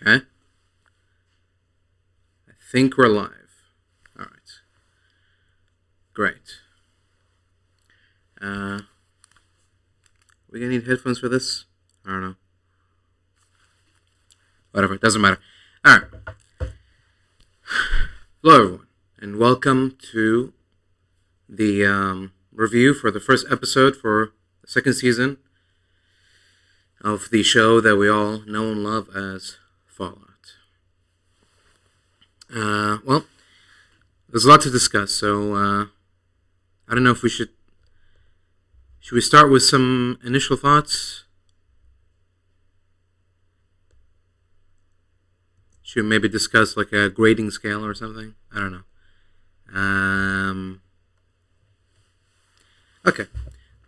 Okay. I think we're live. All right. Great. We gonna need headphones for this? I don't know. Whatever. It doesn't matter. All right. Hello, everyone, and welcome to the review for the first episode for the second season of the show that we all know and love as Fallout. Well, there's a lot to discuss, so I don't know if we should we start with some initial thoughts? Should we maybe discuss like a grading scale or something? I don't know. Okay,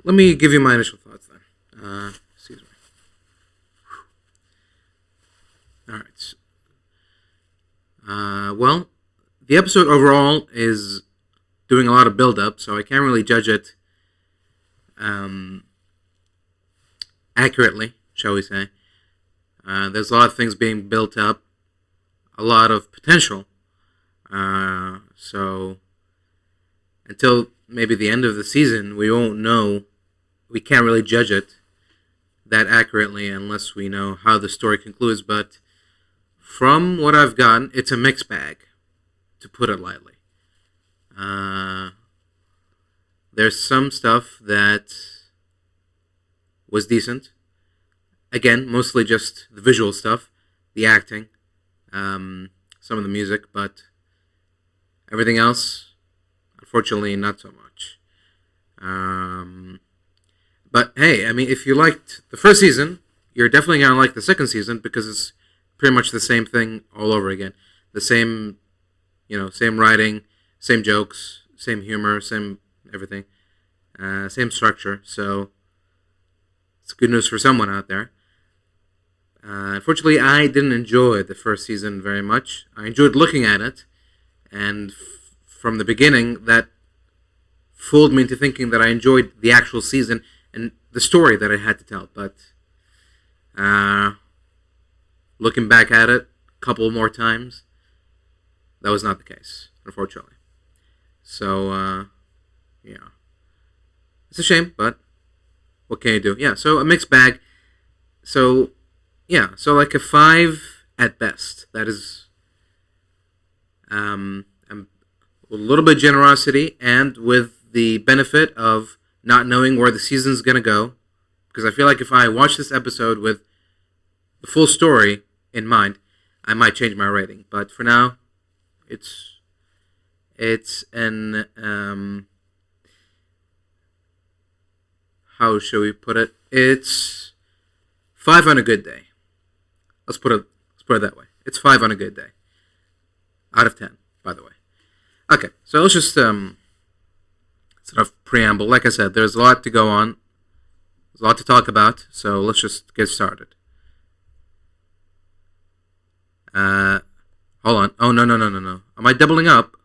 let me give you my initial thoughts then. Excuse me. All right. Well, the episode overall is doing a lot of build-up, so I can't really judge it accurately, shall we say. There's a lot of things being built up, a lot of potential. So until maybe the end of the season, we won't know. We can't really judge it that accurately unless we know how the story concludes. But from what I've gotten, it's a mixed bag, to put it lightly. There's some stuff that was decent. Again, mostly just the visual stuff, the acting, some of the music, but everything else, unfortunately, not so much. But hey, I mean, if you liked the first season, you're definitely going to like the second season because it's pretty much the same thing all over again. The same, same writing, same jokes, same humor, same everything, same structure. So it's good news for someone out there. Unfortunately, I didn't enjoy the first season very much. I enjoyed looking at it, and from the beginning, that fooled me into thinking that I enjoyed the actual season and the story that I had to tell. But looking back at it a couple more times, that was not the case, unfortunately. So, yeah. It's a shame, but what can you do? Yeah, so a mixed bag. So, yeah, so like a 5 at best. That is a little bit of generosity and with the benefit of not knowing where the season's going to go. Because I feel like if I watch this episode with the full story in mind, I might change my rating. But for now, it's an how shall we put it? It's 5 on a good day. Let's put it that way. It's 5 on a good day. Out of 10, by the way. Okay, so let's just sort of preamble. Like I said, there's a lot to go on. There's a lot to talk about. So let's just get started. Hold on. Oh, no. Am I doubling up?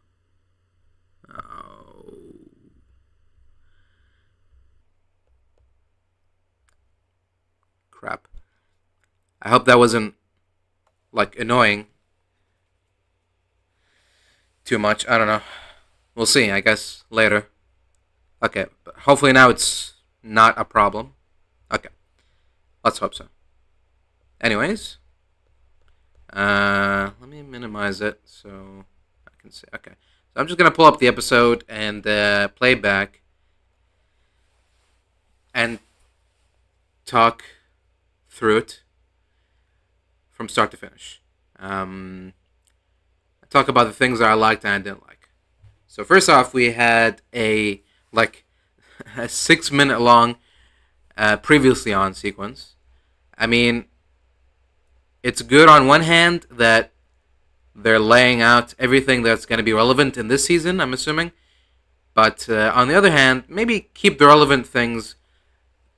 Oh. Crap. I hope that wasn't, annoying too much. I don't know. We'll see, I guess, later. Okay, but hopefully now it's not a problem. Okay. Let's hope so. Anyways. Let me minimize it so I can see. Okay. So I'm just going to pull up the episode and play back and talk through it from start to finish. I talk about the things that I liked and I didn't like. So first off, we had a 6-minute long previously on sequence. I mean, it's good on one hand that they're laying out everything that's going to be relevant in this season, I'm assuming. But on the other hand, maybe keep the relevant things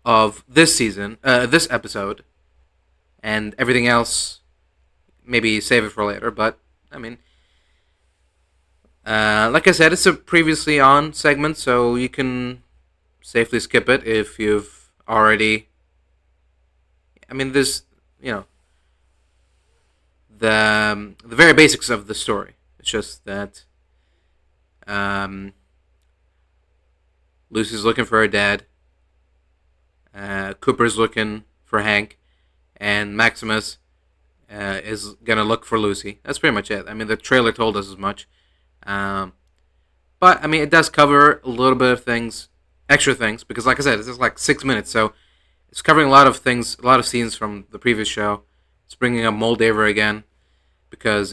of this season, this episode, and everything else, maybe save it for later. But, I mean, like I said, it's a previously on segment, so you can safely skip it if you've already... I mean, there's the very basics of the story. It's just that um, Lucy's looking for her dad. Cooper's looking for Hank, and Maximus is gonna look for Lucy. That's pretty much it. I mean, the trailer told us as much. Um, but I mean, it does cover a little bit of things, extra things, because like I said, it's just like 6 minutes, so it's covering a lot of things, a lot of scenes from the previous show. It's bringing up Moldaver again because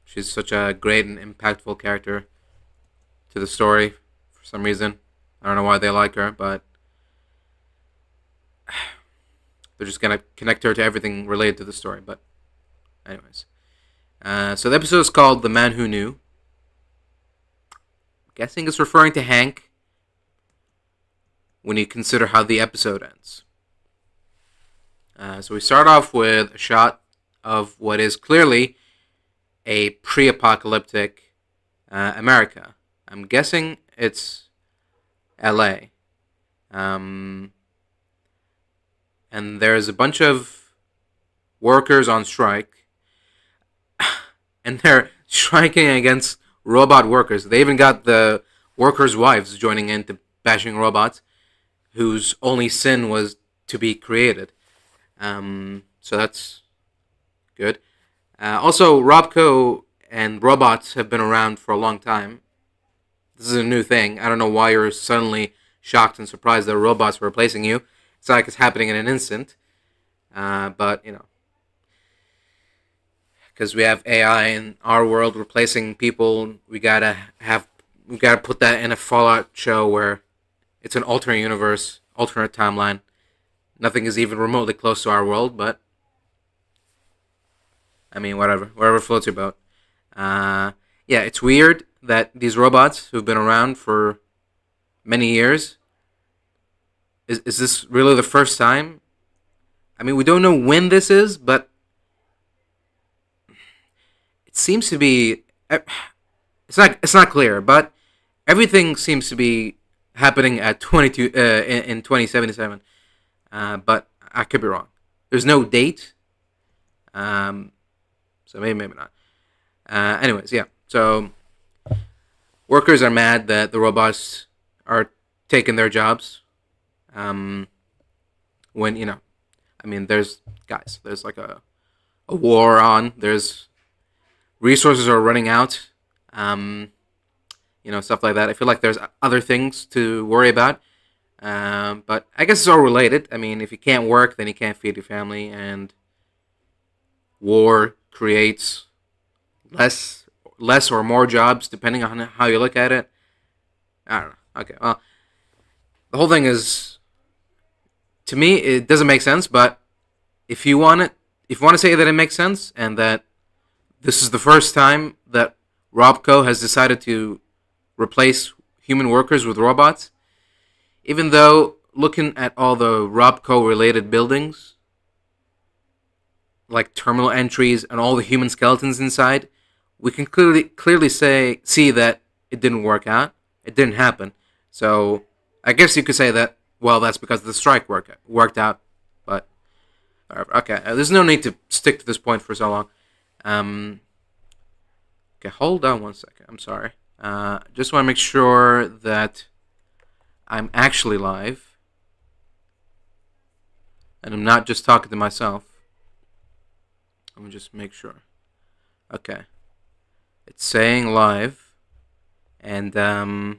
she's such a great and impactful character to the story for some reason. I don't know why they like her, but they're just gonna connect her to everything related to the story. But anyways, so the episode is called "The Man Who Knew." I'm guessing it's referring to Hank when you consider how the episode ends. So we start off with a shot of what is clearly a pre-apocalyptic America. I'm guessing it's L.A. And there's a bunch of workers on strike, and they're striking against robot workers. They even got the workers' wives joining in to bashing robots, whose only sin was to be created. So that's good. Also, Robco and robots have been around for a long time. This is a new thing. I don't know why you're suddenly shocked and surprised that robots are replacing you. It's not like it's happening in an instant. But, because we have AI in our world replacing people, we gotta put that in a Fallout show where it's an alternate universe, alternate timeline. Nothing is even remotely close to our world, but I mean, whatever floats your boat. Yeah, it's weird that these robots who've been around for many years. Is this really the first time? I mean, we don't know when this is, but it seems to be. It's not clear, but everything seems to be happening at 22 in 2077. But I could be wrong. There's no date. So maybe not. Anyways, yeah. So workers are mad that the robots are taking their jobs. When I mean, there's like a war on. There's resources are running out. Stuff like that. I feel like there's other things to worry about. But I guess it's all related. I mean, if you can't work, then you can't feed your family, and war creates less or more jobs depending on how you look at it. I don't know. Okay, well, the whole thing is, to me, it doesn't make sense. But if you want to say that it makes sense, and that this is the first time that Robco has decided to replace human workers with robots, even though looking at all the Robco related buildings, like terminal entries and all the human skeletons inside, we can clearly see that it didn't work out. It didn't happen. So I guess you could say that, well, that's because the strike worked out. But okay, there's no need to stick to this point for so long. Okay, hold on one second. I'm sorry. Just want to make sure that I'm actually live, and I'm not just talking to myself. Let me just make sure. Okay. It's saying live, and if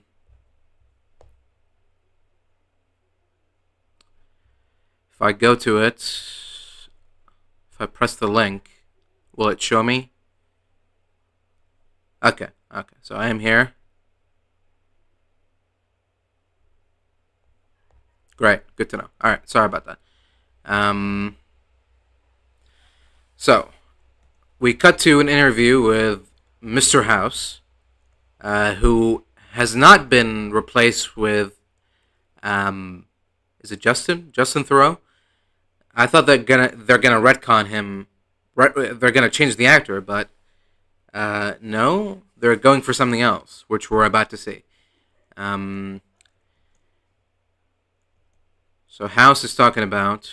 I go to it, if I press the link, will it show me? Okay, so I am here. Great, good to know. Alright, sorry about that. So, we cut to an interview with Mr. House, who has not been replaced with, is it Justin? Justin Theroux? I thought they're gonna retcon him. They're gonna change the actor, but no, they're going for something else, which we're about to see. So House is talking about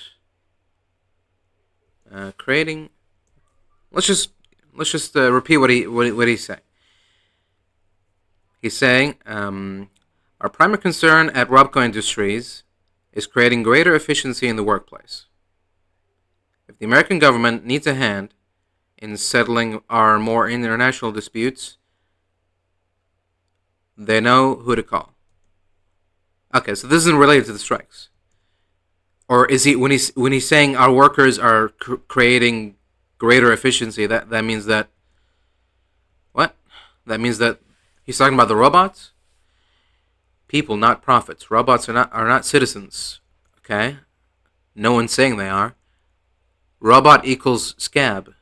creating. Let's just let's just repeat what he's saying. He's saying, our primary concern at Robco Industries is creating greater efficiency in the workplace. If the American government needs a hand in settling our more international disputes, they know who to call. Okay, so this isn't related to the strikes, or is he when he's saying our workers are creating greater efficiency? That means that what? That means that he's talking about the robots. People, not profits. Robots are not citizens. Okay, no one's saying they are. Robot equals scab.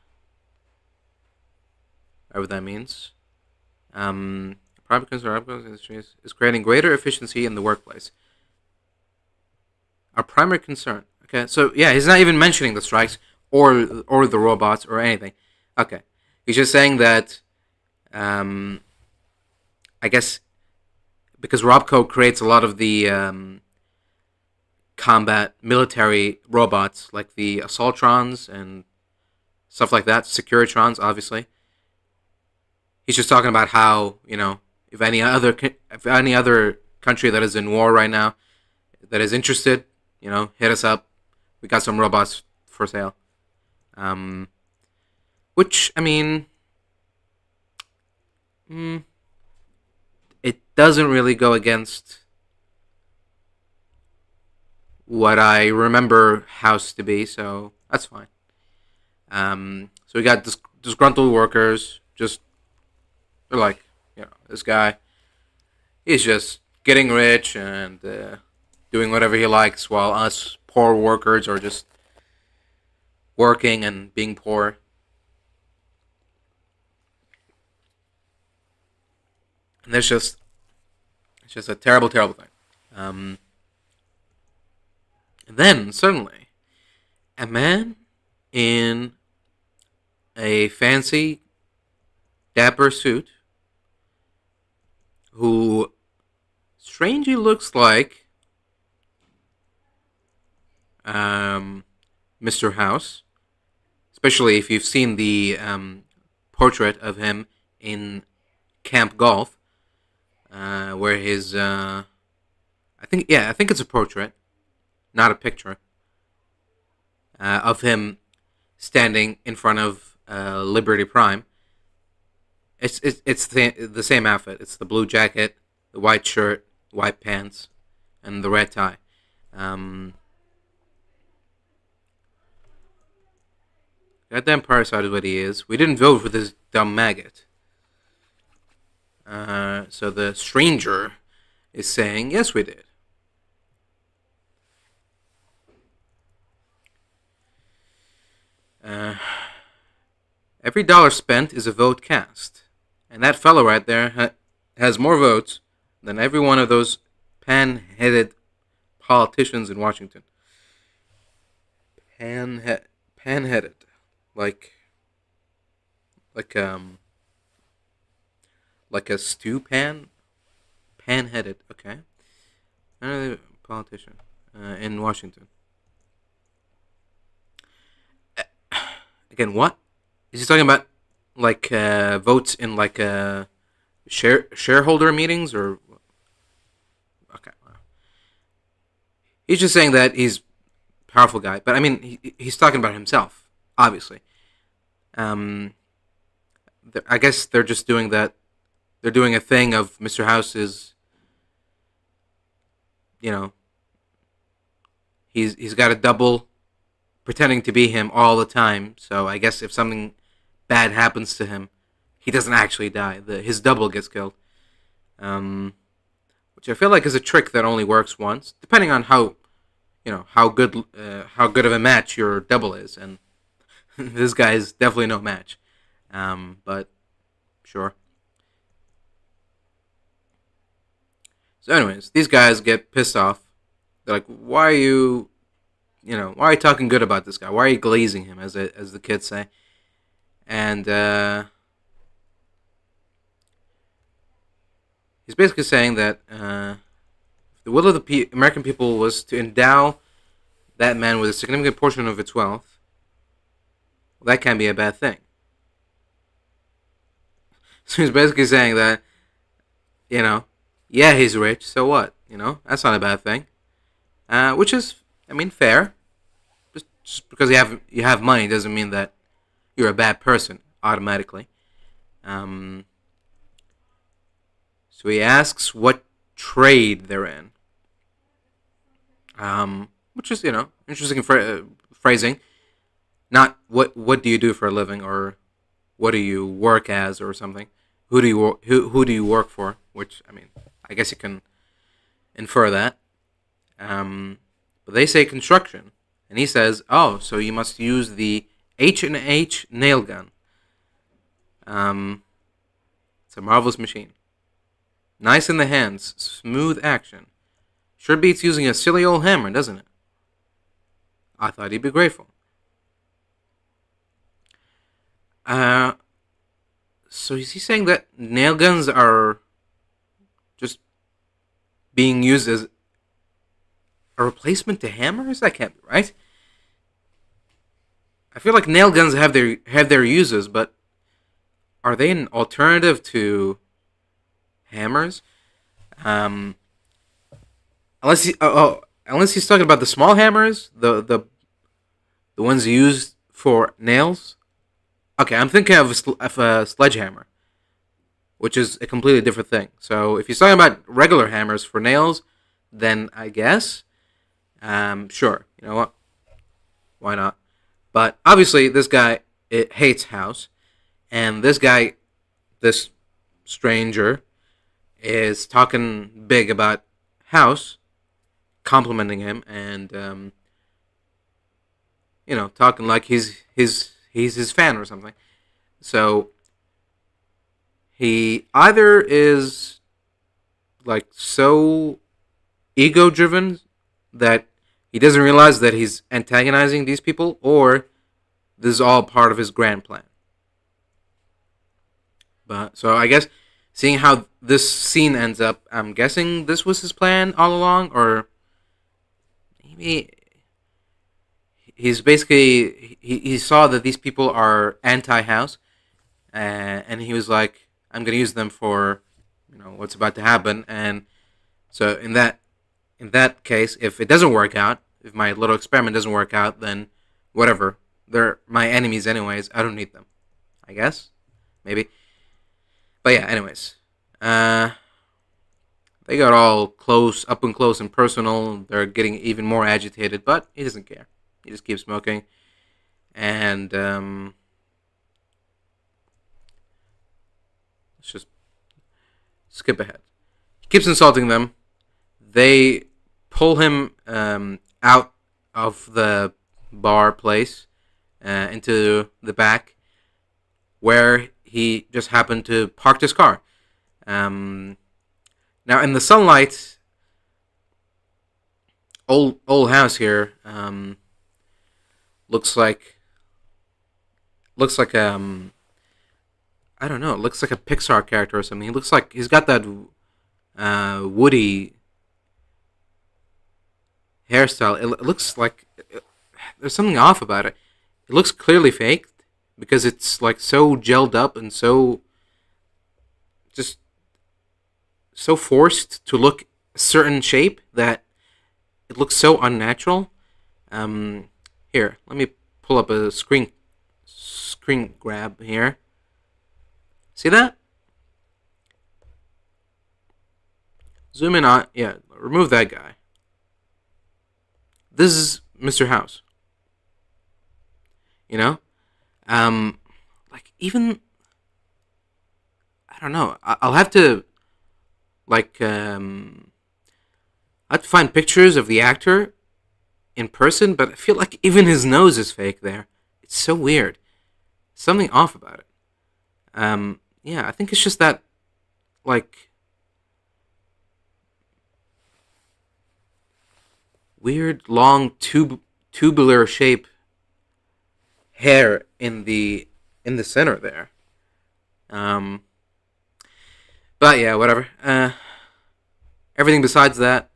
Whatever that means. Private concern industries is creating greater efficiency in the workplace. Our primary concern. Okay, so yeah, he's not even mentioning the strikes or the robots or anything. Okay, he's just saying that. I guess because Robco creates a lot of the combat military robots, like the Assaultrons and stuff like that, Securitrons, obviously. He's just talking about how, if any other country that is in war right now that is interested, hit us up. We got some robots for sale. Which, I mean, it doesn't really go against what I remember House to be, so that's fine. So we got disgruntled workers, just, they're like, this guy, he's just getting rich and doing whatever he likes while us poor workers are just working and being poor. And it's just a terrible, terrible thing. And then suddenly, a man in a fancy, dapper suit, who strangely looks like Mr. House, especially if you've seen the portrait of him in Camp Golf, where his I think it's a portrait, not a picture, of him standing in front of Liberty Prime. It's the same outfit. It's the blue jacket, the white shirt, white pants, and the red tie. Goddamn parasite is what he is. We didn't vote for this dumb maggot. So the stranger is saying, yes, we did. Every dollar spent is a vote cast. And that fellow right there has more votes than every one of those pan-headed politicians in Washington. Pan-headed. Like a stew pan? Pan-headed, okay. Another politician in Washington. Again, what? Is he talking about, like, votes in, like, shareholder meetings, or... Okay. He's just saying that he's a powerful guy. But, I mean, he's talking about himself, obviously. I guess they're just doing that. They're doing a thing of Mr. House's, he's got a double pretending to be him all the time. So I guess if something bad happens to him, he doesn't actually die. His double gets killed. Which I feel like is a trick that only works once, depending on how good of a match your double is. And this guy is definitely no match. But sure. So anyways, these guys get pissed off. They're like, why are you talking good about this guy? Why are you glazing him, as the kids say? And he's basically saying that the will of the American people was to endow that man with a significant portion of its wealth. Well, that can't be a bad thing. So he's basically saying that, you know, yeah, he's rich, so what? That's not a bad thing. Which is, I mean, fair. Just because you have money doesn't mean that you're a bad person automatically. Um, so he asks what trade they're in, which is interesting phrasing. Not what do you do for a living, or what do you work as, or something. Who do you work for? Which, I mean, I guess you can infer that. But they say construction, and he says, "Oh, so you must use the H&H nail gun. Um, it's a marvelous machine. Nice in the hands, smooth action. Sure beats using a silly old hammer, doesn't it?" I thought he'd be grateful. Uh, so is he saying that nail guns are just being used as a replacement to hammers? That can't be right. I feel like nail guns have their uses, but are they an alternative to hammers? Um, unless he's talking about the small hammers, the ones used for nails. Okay, I'm thinking of a sledgehammer, which is a completely different thing. So if he's talking about regular hammers for nails, then I guess, sure, you know what? Why not? But obviously, this guy hates House, and this stranger, is talking big about House, complimenting him, and talking like he's his fan or something. So he either is like so ego driven that he doesn't realize that he's antagonizing these people, or this is all part of his grand plan. But so I guess, seeing how this scene ends up, I'm guessing this was his plan all along, or maybe he's basically he saw that these people are anti-house, and he was like, I'm gonna use them for what's about to happen. And so in that case, if it doesn't work out, if my little experiment doesn't work out, then whatever, they're my enemies anyways. I don't need them, I guess, maybe. But yeah, anyways, uh, they got all close, up and close and personal. They're getting even more agitated, but he doesn't care. He just keeps smoking, and let's just skip ahead. He keeps insulting them. They pull him out of the bar place, into the back, where he just happened to park his car. Um, Now, in the sunlight, old house here, looks like looks like I don't know. It looks like a Pixar character or something. He looks like he's got that Woody hairstyle. It looks like there's something off about it. It looks clearly faked because it's like so gelled up and just so forced to look a certain shape that it looks so unnatural. Um, Here, let me pull up a screen grab here. See that? Zoom in on, yeah. Remove that guy. This is Mr. House. You know, um, like, even I don't know. I'll have to, like, I have to find pictures of the actor in person, but I feel like even his nose is fake there. It's so weird. Something off about it. Yeah, I think it's just that, like, weird long tubular shape hair in the center there. Um, but yeah, whatever. Everything besides that,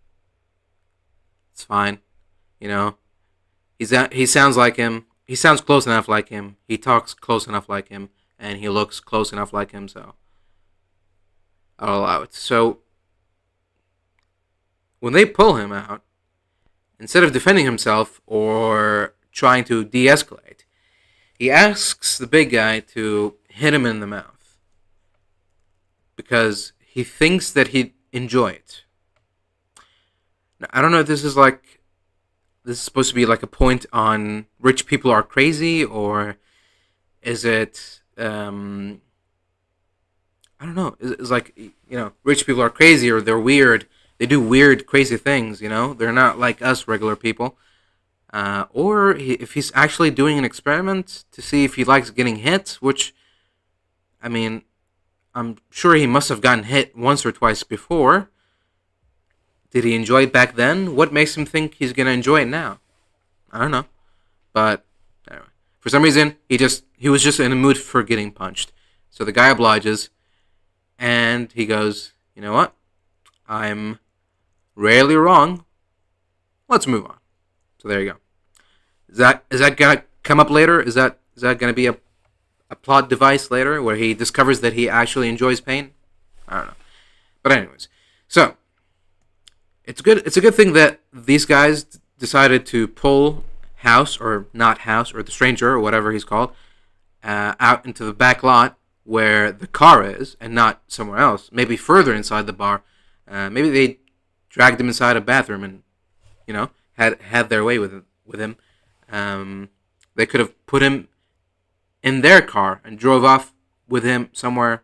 it's fine. You know, he sounds like him. He sounds close enough like him. He talks close enough like him, and he looks close enough like him. So I'll allow it. So when they pull him out, instead of defending himself or trying to de-escalate, he asks the big guy to hit him in the mouth because he thinks that he'd enjoy it. Now, I don't know if this is supposed to be like a point on rich people are crazy, or is it I don't know. It's like, rich people are crazy, or they're weird. They do weird, crazy things. They're not like us regular people. Or if he's actually doing an experiment to see if he likes getting hit, which, I mean, I'm sure he must have gotten hit once or twice before. Did he enjoy it back then? What makes him think he's gonna enjoy it now? I don't know. But anyway, for some reason, he was just in a mood for getting punched. So the guy obliges, and he goes, "You know what? I'm rarely wrong. Let's move on." So there you go. Is that gonna come up later? Is that gonna be a plot device later where he discovers that he actually enjoys pain? I don't know. But anyways, so it's good. It's a good thing that these guys decided to pull House, or not House, or the stranger, or whatever he's called, out into the back lot where the car is, and not somewhere else. Maybe further inside the bar. Maybe they dragged him inside a bathroom and had their way with him. They could have put him in their car and drove off with him somewhere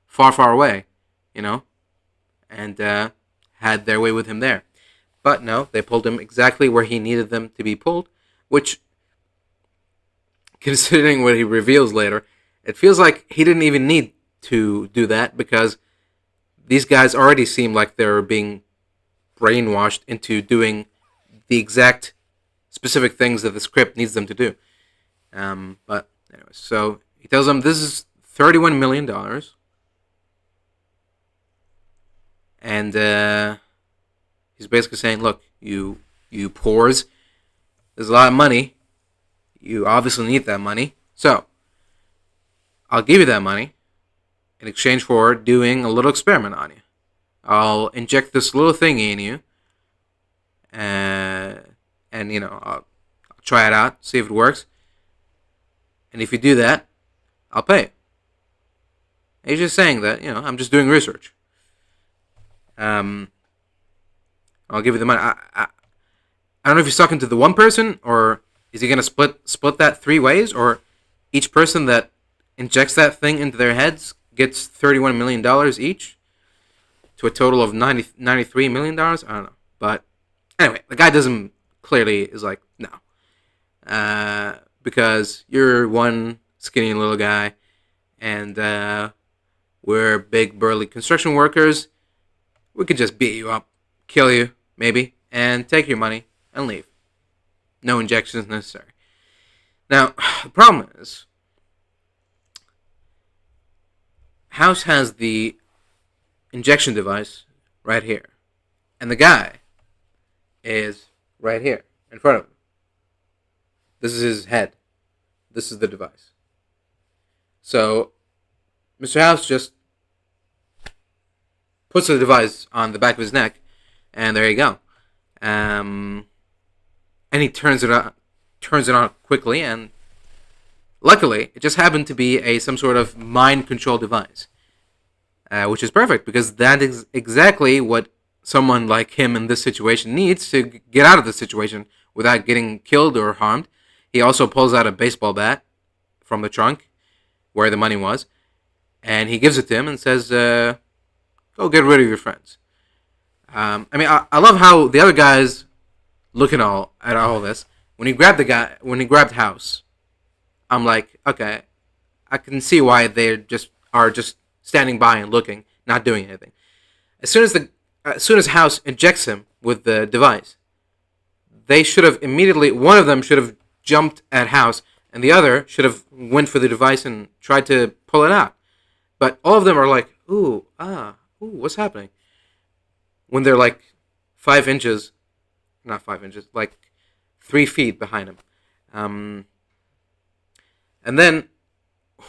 far, far away, and had their way with him there. But no, they pulled him exactly where he needed them to be pulled, which, considering what he reveals later, it feels like he didn't even need to do that, because these guys already seem like they're being brainwashed into doing the exact specific things that the script needs them to do. But anyway, so he tells them this is $31 million, and he's basically saying, "Look, you poors, there's a lot of money. You obviously need that money, so I'll give you that money in exchange for doing a little experiment on you. I'll inject this little thingy in you, and I'll try it out, see if it works. And if you do that, I'll pay you." He's just saying that, I'm just doing research. I'll give you the money. I don't know if he's talking to the one person, or is he gonna split that three ways, or each person that injects that thing into their heads gets $31 million each, to a total of $93 million. I don't know, but anyway, the guy doesn't clearly is like, no, because you're one skinny little guy, and we're big burly construction workers. We could just beat you up, kill you maybe, and take your money and leave. No injections necessary. Now, the problem is, House has the injection device right here, and the guy is right here in front of him. This is his head. This is the device. So, Mr. House just puts the device on the back of his neck, and there you go. And he turns it on quickly, and luckily, it just happened to be some sort of mind control device, which is perfect, because that is exactly what someone like him in this situation needs to get out of the situation without getting killed or harmed. He also pulls out a baseball bat from the trunk where the money was, and he gives it to him and says, "Go get rid of your friends." I love how the other guys look at all this. When he grabbed House, I'm like, okay, I can see why they are just standing by and looking, not doing anything. As soon as House injects him with the device, they should have immediately. One of them should have jumped at House, and the other should have went for the device and tried to pull it out. But all of them are like, ooh, what's happening? When they're like 5 inches, not 5 inches, like 3 feet behind him. And then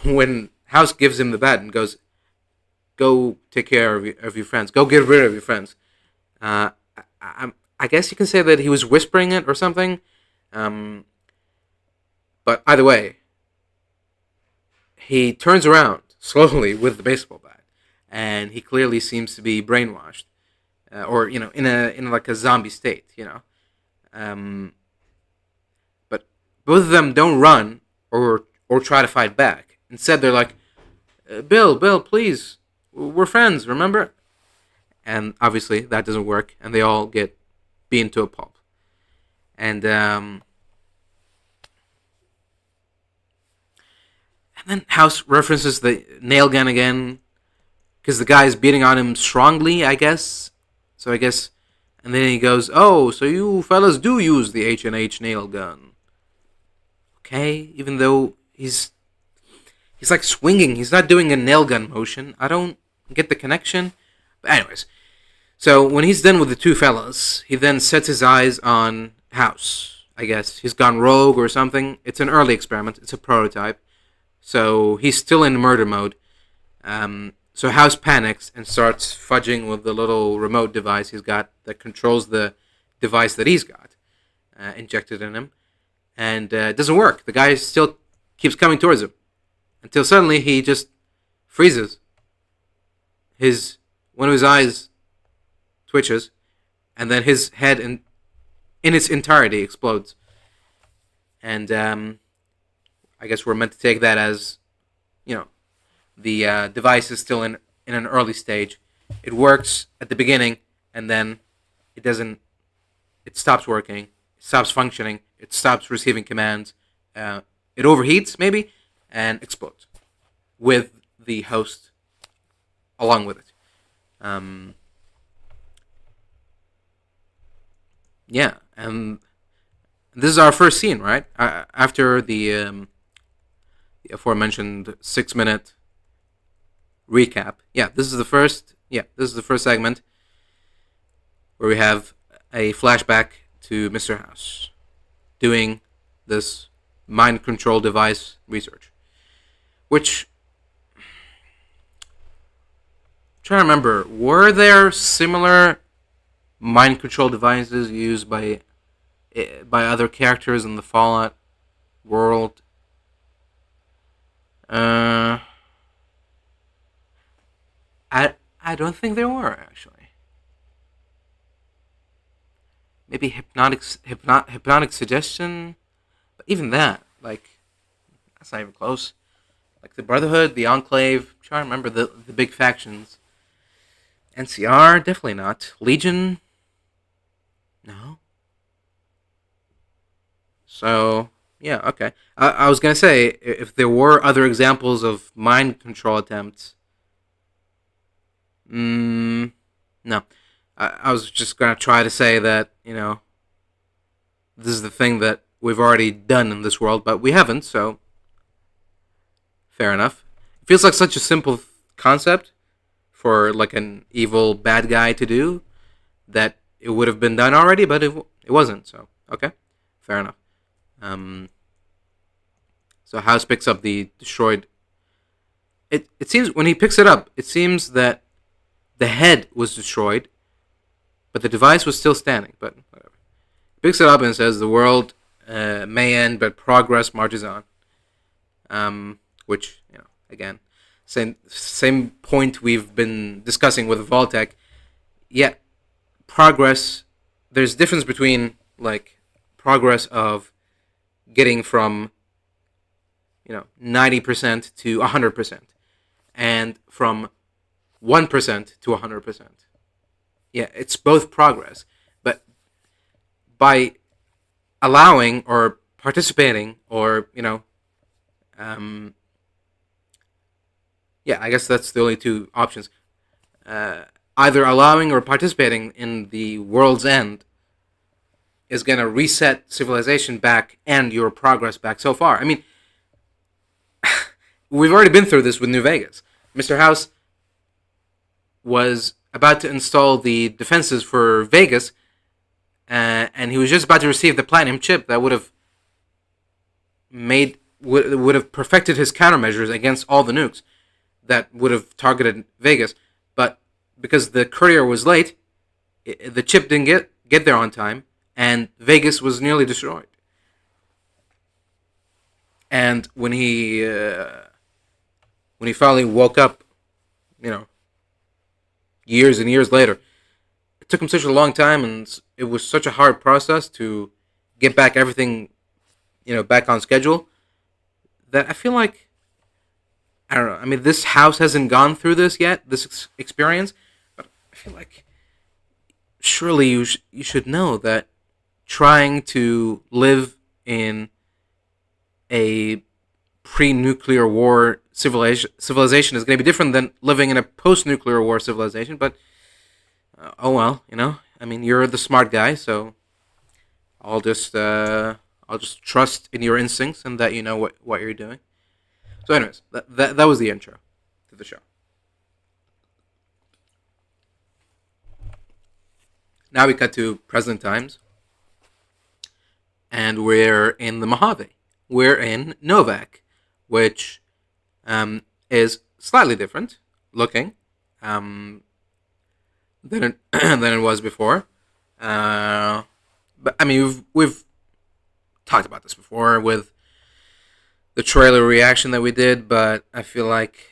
when House gives him the bat and goes, go take care of your friends. Go get rid of your friends. Uh, I guess you can say that he was whispering it or something. Um, but either way, he turns around slowly with the baseball bat, and he clearly seems to be brainwashed, or in like a zombie state. Um, but both of them don't run or try to fight back. Instead, they're like, Bill, please, we're friends, remember? And obviously that doesn't work, and they all get beaten to a pulp. And then House references the nail gun again because the guy is beating on him strongly, I guess. So I guess, and then he goes, "Oh, so you fellas do use the H&H nail gun?" Okay, even though he's like swinging, he's not doing a nail gun motion. I don't get the connection. But anyways, so when he's done with the two fellas, he then sets his eyes on House. I guess he's gone rogue or something. It's an early experiment. It's a prototype. So he's still in murder mode. So House panics and starts fudging with the little remote device he's got that controls the device that he's got injected in him. And it doesn't work. The guy still keeps coming towards him. Until suddenly he just freezes. One of his eyes twitches. And then his head in its entirety explodes. And I guess we're meant to take that as, the device is still in an early stage. It works at the beginning, and then it doesn't. It stops working. It stops functioning. It stops receiving commands. It overheats maybe, and explodes with the host along with it. Yeah, and this is our first scene, right? After the aforementioned 6-minute recap. This is the first segment where we have a flashback to Mr. House doing this mind control device research, which I'm trying to remember, were there similar mind control devices used by other characters in the Fallout world? I don't think there were, actually. Maybe hypnotic suggestion, but even that, like, that's not even close. Like the Brotherhood, the Enclave. I'm trying to remember the big factions. NCR, definitely not. Legion, no. So yeah, okay. I was gonna say if there were other examples of mind control attempts. No. I was just gonna try to say that this is the thing that we've already done in this world, but we haven't. So fair enough. It feels like such a simple concept for like an evil bad guy to do that it would have been done already, but it wasn't. So okay, fair enough. So House picks up the destroyed. It seems when he picks it up, it seems that the head was destroyed, but the device was still standing. But whatever. He picks it up and says, "The world may end, but progress marches on." Which again, same point we've been discussing with Vaultec. Yet progress. There's difference between like progress of getting from 90% to 100%, and from 1% to 100%. Yeah, it's both progress, but by allowing or participating or I guess that's the only two options. Either allowing or participating in the world's end is going to reset civilization back and your progress back so far. I mean, we've already been through this with New Vegas. Mr. House was about to install the defenses for Vegas, and he was just about to receive the platinum chip that would have perfected his countermeasures against all the nukes. that would have targeted Vegas, but because the courier was late, the chip didn't get there on time, and Vegas was nearly destroyed. And when he finally woke up, you know, years and years later, it took him such a long time, and it was such a hard process to get back everything, back on schedule. That I feel like I don't know. I mean, this house hasn't gone through this yet, this experience, but I feel like surely you should know that trying to live in a pre-nuclear war civilization is going to be different than living in a post-nuclear war civilization. But oh well, I mean, you're the smart guy, so I'll just trust in your instincts and that you know what you're doing. So, anyways, that was the intro to the show. Now we cut to present times, and we're in the Mojave. We're in Novak, which is slightly different looking than than it was before. But I mean, we've talked about this before with the trailer reaction that we did. But I feel like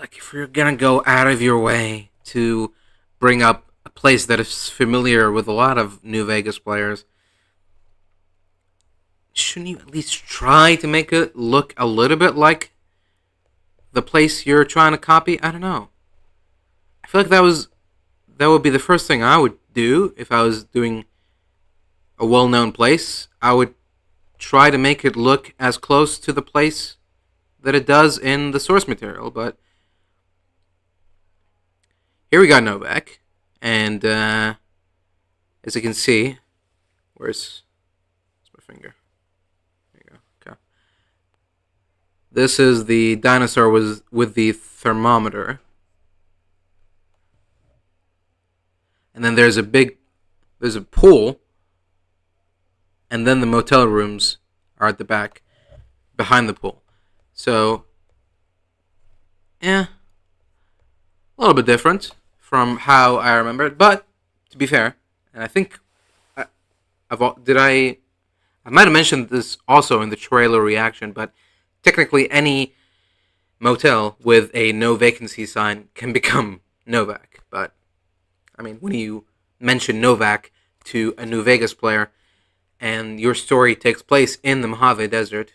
if you're gonna go out of your way to bring up a place that is familiar with a lot of New Vegas players, shouldn't you at least try to make it look a little bit like the place you're trying to copy? I don't know. I feel like that would be the first thing I would do if I was doing a well-known place. I would try to make it look as close to the place that it does in the source material. But here we got Novak, and as you can see, where's my finger? There you go. Okay. This is the dinosaur with the thermometer. And then there's a pool, and then the motel rooms are at the back, behind the pool. So, yeah, a little bit different from how I remember it. But to be fair, and I think I might have mentioned this also in the trailer reaction, but technically any motel with a no vacancy sign can become Novak. But I mean, when you mention Novak to a New Vegas player, and your story takes place in the Mojave Desert,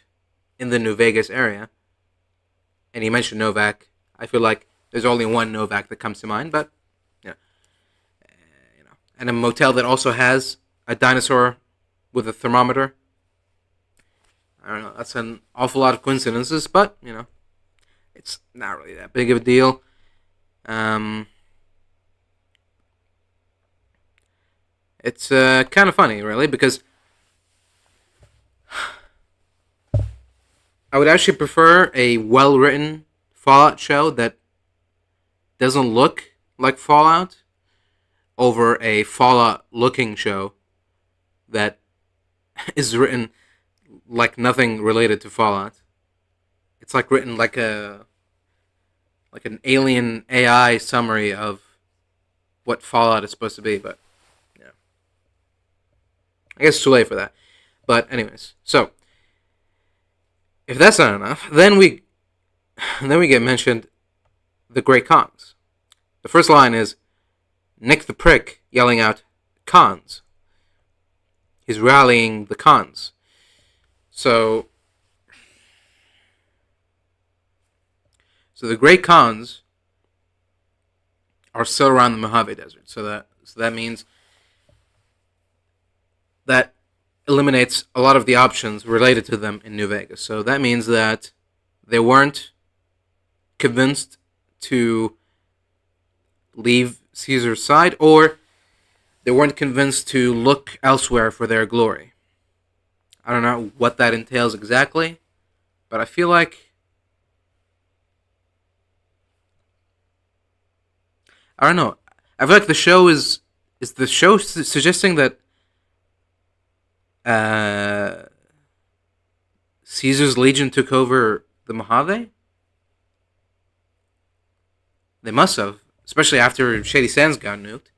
in the New Vegas area, and you mention Novak, I feel like there's only one Novak that comes to mind. But and a motel that also has a dinosaur with a thermometer. I don't know. That's an awful lot of coincidences, but it's not really that big of a deal. It's kind of funny, really, because I would actually prefer a well-written Fallout show that doesn't look like Fallout over a Fallout-looking show that is written like nothing related to Fallout. It's like written like an alien AI summary of what Fallout is supposed to be, but I guess it's too late for that. But anyways, so if that's not enough, then we get mentioned the Great Khans. The first line is Nick the Prick yelling out Khans. He's rallying the Khans. So the Great Khans are still around the Mojave Desert. So that means that eliminates a lot of the options related to them in New Vegas. So that means that they weren't convinced to leave Caesar's side, or they weren't convinced to look elsewhere for their glory. I don't know what that entails exactly, but I feel like I don't know. I feel like the show is the show suggesting that Caesar's legion took over the Mojave? They must have, especially after Shady Sands got nuked.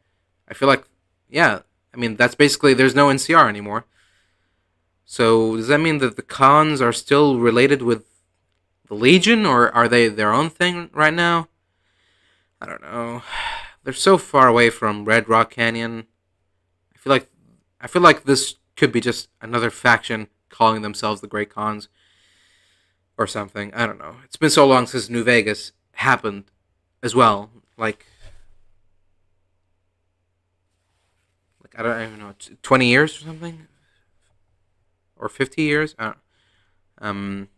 I feel like, yeah, I mean, that's basically, there's no NCR anymore. So does that mean that the cons are still related with the Legion, or are they their own thing right now? I don't know. They're so far away from Red Rock Canyon. I feel like I feel like this could be just another faction calling themselves the Great Khans or something. I don't know. It's been so long since New Vegas happened as well. Like I don't even know, 20 years or something, or 50 years. I don't, um,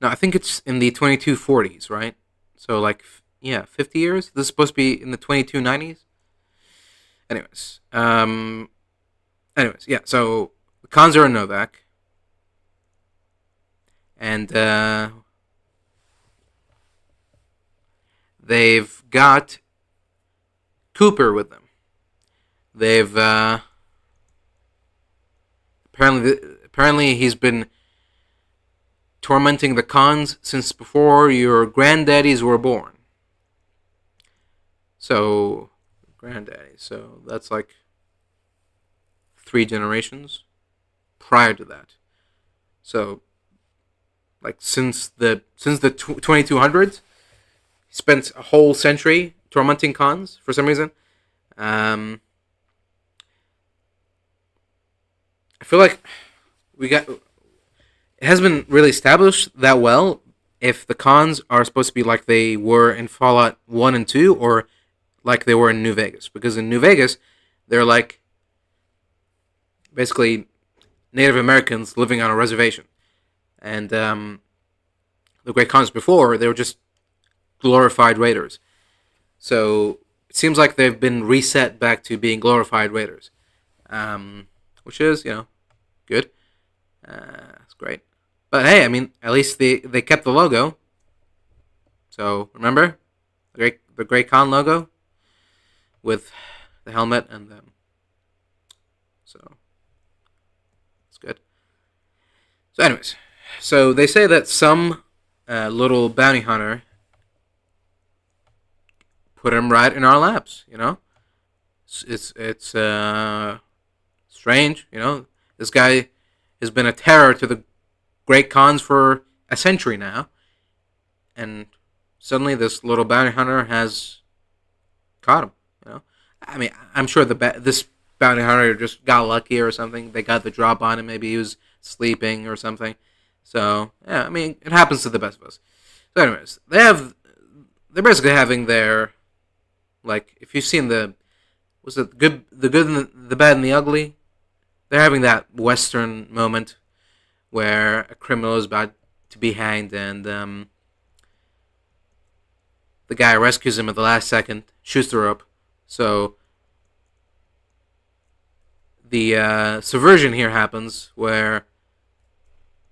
no, I think it's in the 2240s, right? So like, yeah, 50 years. This is supposed to be in the 2290s. Anyways, yeah. So the cons are in Novak, and they've got Cooper with them. They've apparently he's been tormenting the cons since before your granddaddies were born. So, granddaddy. So that's like 3 generations prior to that. So, like since the 2200s, he spent a whole century tormenting cons for some reason. Um, I feel like we got it hasn't been really established that well if the cons are supposed to be like they were in Fallout 1 and 2 or like they were in New Vegas. Because in New Vegas, they're like basically Native Americans living on a reservation. And the Great Khans before, they were just glorified raiders. So it seems like they've been reset back to being glorified raiders, which is, good. It's great. But hey, I mean, at least they kept the logo. So remember the Great Khan logo with the helmet and the so it's good. So anyways, so they say that some little bounty hunter put him right in our laps. It's strange. This guy has been a terror to the Great Khans for a century now, and suddenly this little bounty hunter has caught him. I mean, I'm sure this bounty hunter just got lucky or something. They got the drop on him. Maybe he was sleeping or something. So yeah, I mean, it happens to the best of us. So, anyways, they're basically having their, like, if you've seen was it the good, and the bad, and the ugly? They're having that Western moment where a criminal is about to be hanged, and the guy rescues him at the last second, shoots the rope. So the subversion here happens where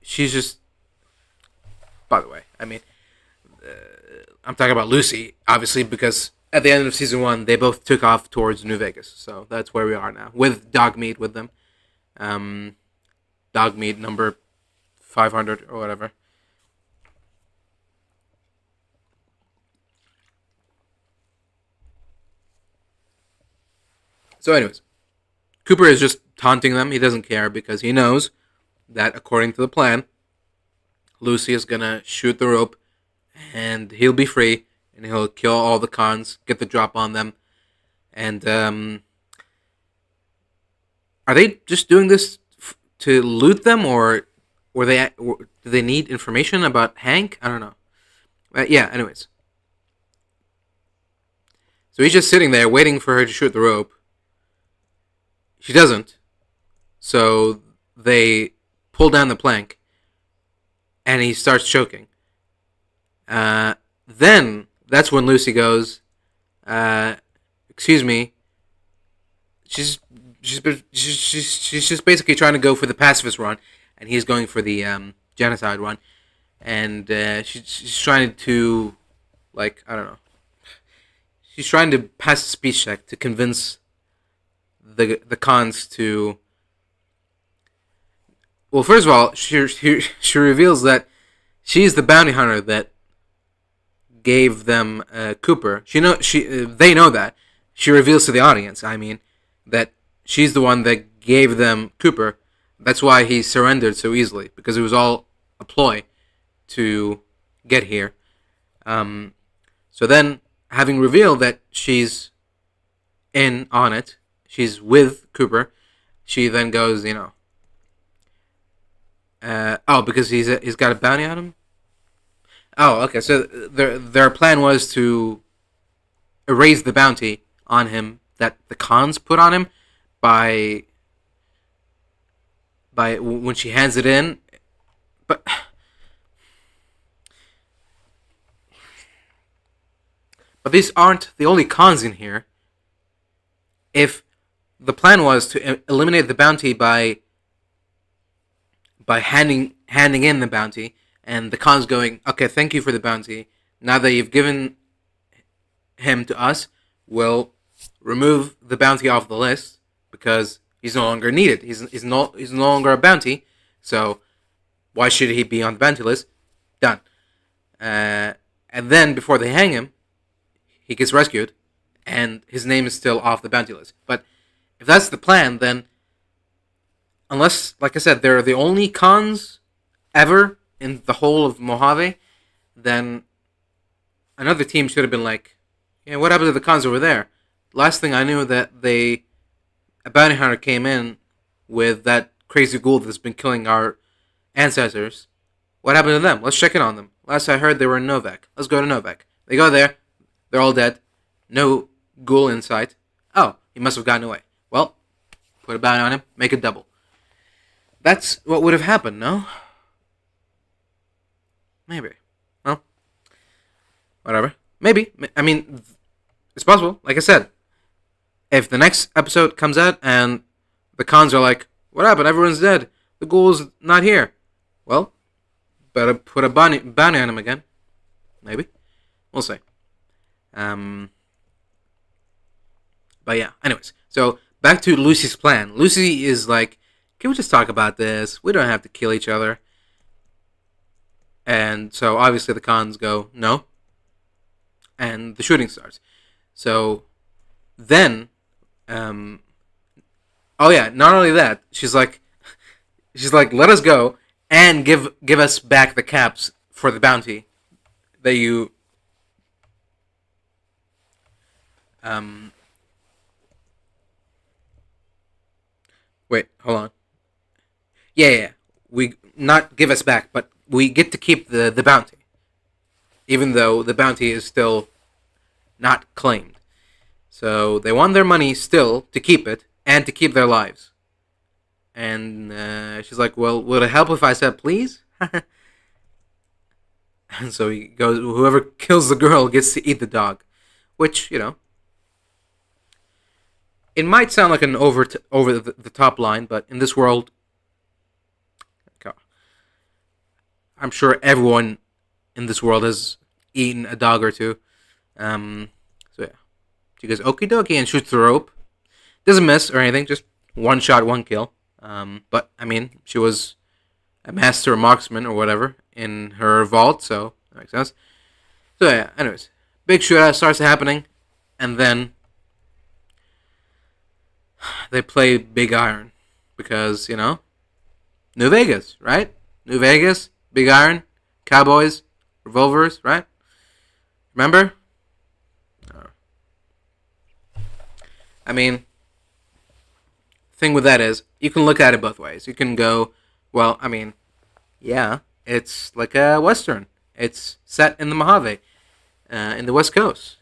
she's just. By the way, I mean, I'm talking about Lucy, obviously, because at the end of season 1, they both took off towards New Vegas. So that's where we are now, with Dogmeat with them. Dogmeat number 500 or whatever. So, anyways, Cooper is just taunting them. He doesn't care because he knows that, according to the plan, Lucy is gonna shoot the rope, and he'll be free, and he'll kill all the cons, get the drop on them, and are they just doing this to loot them, or do they need information about Hank? I don't know. Yeah. Anyways, so he's just sitting there waiting for her to shoot the rope. She doesn't. So they pull down the plank, and he starts choking. Then that's when Lucy goes, "Excuse me." She's she's just basically trying to go for the pacifist run, and he's going for the genocide run, and she's trying to, like, I don't know. She's trying to pass a speech check to convince the cons to. Well, first of all, she reveals that she's the bounty hunter that gave them Cooper. They know that. She reveals to the audience, I mean, that she's the one that gave them Cooper. That's why he surrendered so easily, because it was all a ploy to get here. So then, having revealed that she's in on it, she's with Cooper, she then goes, because he's got a bounty on him. Oh, okay. So their plan was to erase the bounty on him that the cons put on him by when she hands it in, but these aren't the only cons in here. If the plan was to eliminate the bounty by handing in the bounty, and the cons going, okay, thank you for the bounty. Now that you've given him to us, we'll remove the bounty off the list because he's no longer needed. He's no longer a bounty, so why should he be on the bounty list? Done. And then before they hang him, he gets rescued, and his name is still off the bounty list. But if that's the plan, then unless, like I said, they're the only cons ever in the whole of Mojave, then another team should have been like, yeah, what happened to the cons over there? Last thing I knew that a bounty hunter came in with that crazy ghoul that's been killing our ancestors. What happened to them? Let's check in on them. Last I heard, they were in Novak. Let's go to Novak. They go there. They're all dead. No ghoul in sight. Oh, he must have gotten away. Well, put a bounty on him. Make it double. That's what would have happened, no? Maybe. Well, whatever. Maybe. I mean, it's possible. Like I said, if the next episode comes out and the cons are like, what happened? Everyone's dead. The ghoul's not here. Well, better put a bounty on him again. Maybe. We'll see. But yeah, anyways. So, back to Lucy's plan. Lucy is like, can we just talk about this? We don't have to kill each other. And so, obviously, the cons go, no. And the shooting starts. So, then, not only that, she's like, let us go and give us back the caps for the bounty that you, wait, hold on. Yeah. We not give us back, but we get to keep the bounty, even though the bounty is still not claimed. So they want their money still to keep it and to keep their lives. And she's like, well, would it help if I said please? And so he goes, whoever kills the girl gets to eat the dog. Which, it might sound like an over the top line, but in this world, I'm sure everyone in this world has eaten a dog or two. So yeah, she goes okie dokie and shoots the rope. Doesn't miss or anything, just one shot, one kill. But I mean, she was a master marksman or whatever in her vault, so that makes sense. So yeah, anyways, big shootout starts happening, and then they play Big Iron because New Vegas, right? New Vegas, Big Iron, cowboys, revolvers, right? Remember? I mean, thing with that is, you can look at it both ways. You can go, well, I mean, yeah, it's like a Western. It's set in the Mojave, in the West Coast,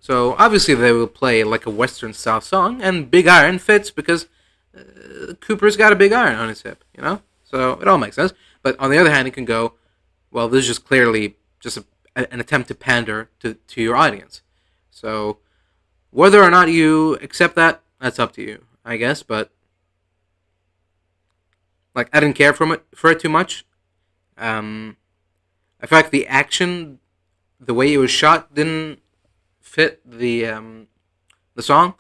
So, obviously, they will play like a Western-style song, and Big Iron fits because Cooper's got a big iron on his hip, So, it all makes sense. But on the other hand, you can go, well, this is just clearly just an attempt to pander to your audience. So, whether or not you accept that, that's up to you, I guess. But, like, I didn't care for it too much. I feel like the action, the way it was shot, didn't fit the song.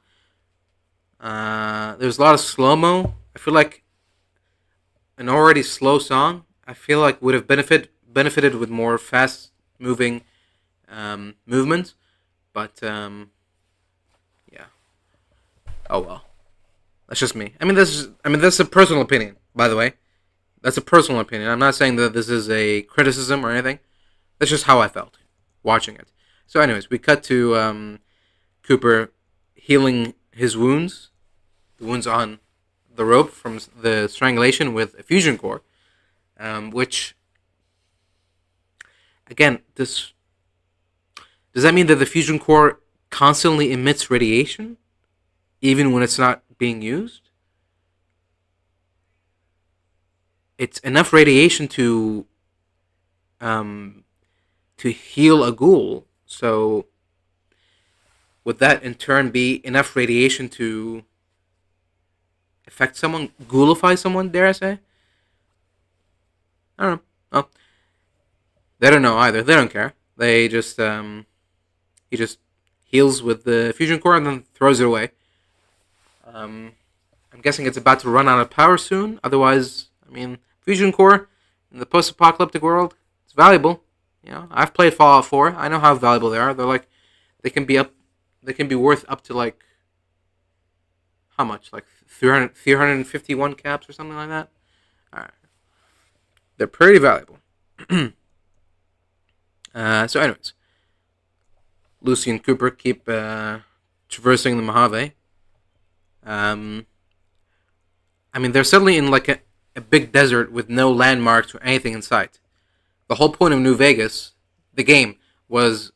There was a lot of slow-mo. I feel like an already slow song, I feel like would have benefited with more fast-moving movement. But yeah. Oh well. That's just me. That's a personal opinion, by the way. That's a personal opinion. I'm not saying that this is a criticism or anything. That's just how I felt watching it. So, anyways, we cut to Cooper healing his wounds, the wounds on the rope from the strangulation with a fusion core, which, again, this does that mean that the fusion core constantly emits radiation, even when it's not being used? It's enough radiation um, to heal a ghoul. So would that in turn be enough radiation to affect someone, ghoulify someone? Dare I say? I don't know. Well, they don't know either. They don't care. They just he just heals with the fusion core and then throws it away. Um, I'm guessing it's about to run out of power soon. Otherwise, fusion core in the post-apocalyptic world, it's valuable. I've played Fallout 4. I know how valuable they are. They're like, they can be up, they can be worth up to like how much? Like 351 caps or something like that. All right, they're pretty valuable. So, anyways, Lucy and Cooper keep traversing the Mojave. Um, they're suddenly in like a big desert with no landmarks or anything in sight. The whole point of New Vegas, the game, was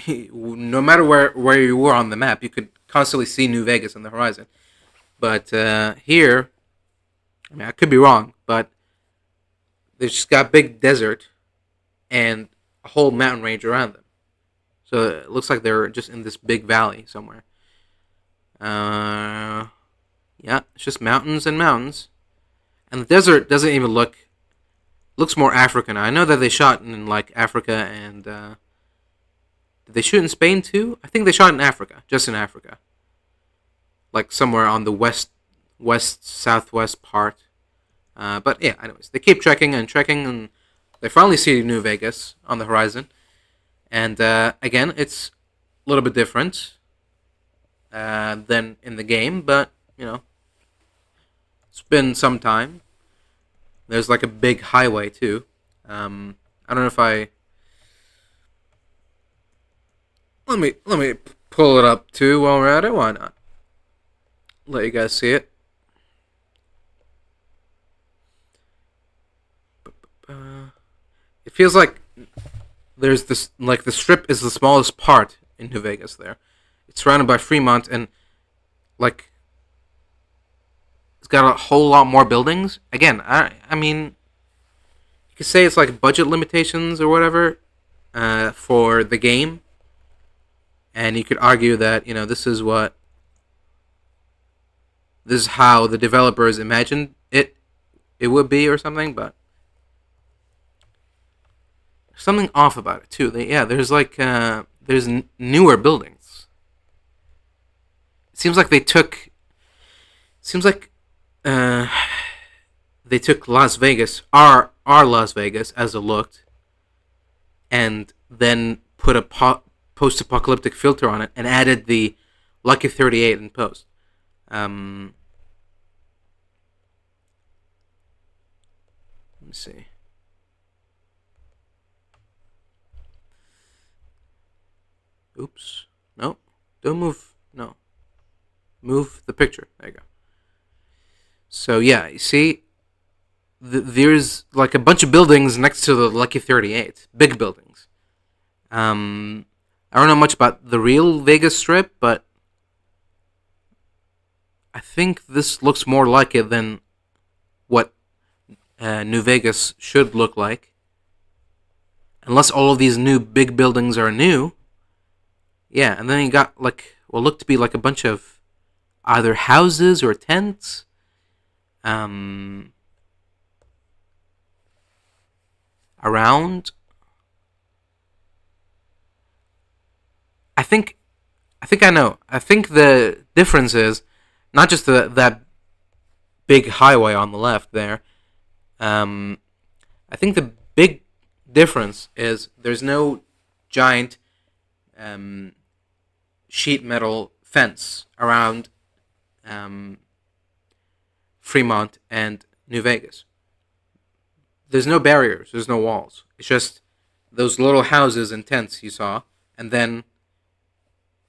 no matter where you were on the map, you could constantly see New Vegas on the horizon. But here, I could be wrong, but they've just got big desert and a whole mountain range around them. So it looks like they're just in this big valley somewhere. Yeah, it's just mountains and mountains. And the desert doesn't even looks more African. I know that they shot in like Africa and did they shoot in Spain too? I think they shot in Africa, just in Africa, like somewhere on the west southwest part. But yeah, anyways, they keep trekking and trekking, and they finally see New Vegas on the horizon. And again, it's a little bit different than in the game, but it's been some time. There's like a big highway too. I don't know if I let me pull it up too while we're at it. Why not? Let you guys see it. It feels like there's this like the strip is the smallest part in New Vegas. There, it's surrounded by Fremont and like it's got a whole lot more buildings. Again, I mean, you could say it's like budget limitations or whatever for the game, and you could argue that this is how the developers imagined it would be or something, but there's something off about it too. There's like there's newer buildings. It seems like uh, they took Las Vegas, our Las Vegas, as it looked, and then put a post-apocalyptic filter on it and added the Lucky 38 in post. Let me see. Oops. No. Don't move. No. Move the picture. There you go. So yeah, you see, there's like a bunch of buildings next to the Lucky 38, big buildings. I don't know much about the real Vegas Strip, but I think this looks more like it than what New Vegas should look like. Unless all of these new big buildings are new. Yeah, and then you got like what looked to be like a bunch of either houses or tents. Around. I think I know. I think the difference is not just that big highway on the left there. I think the big difference is there's no giant um, sheet metal fence around um, Fremont and New Vegas. There's no barriers. There's no walls. It's just those little houses and tents you saw, and then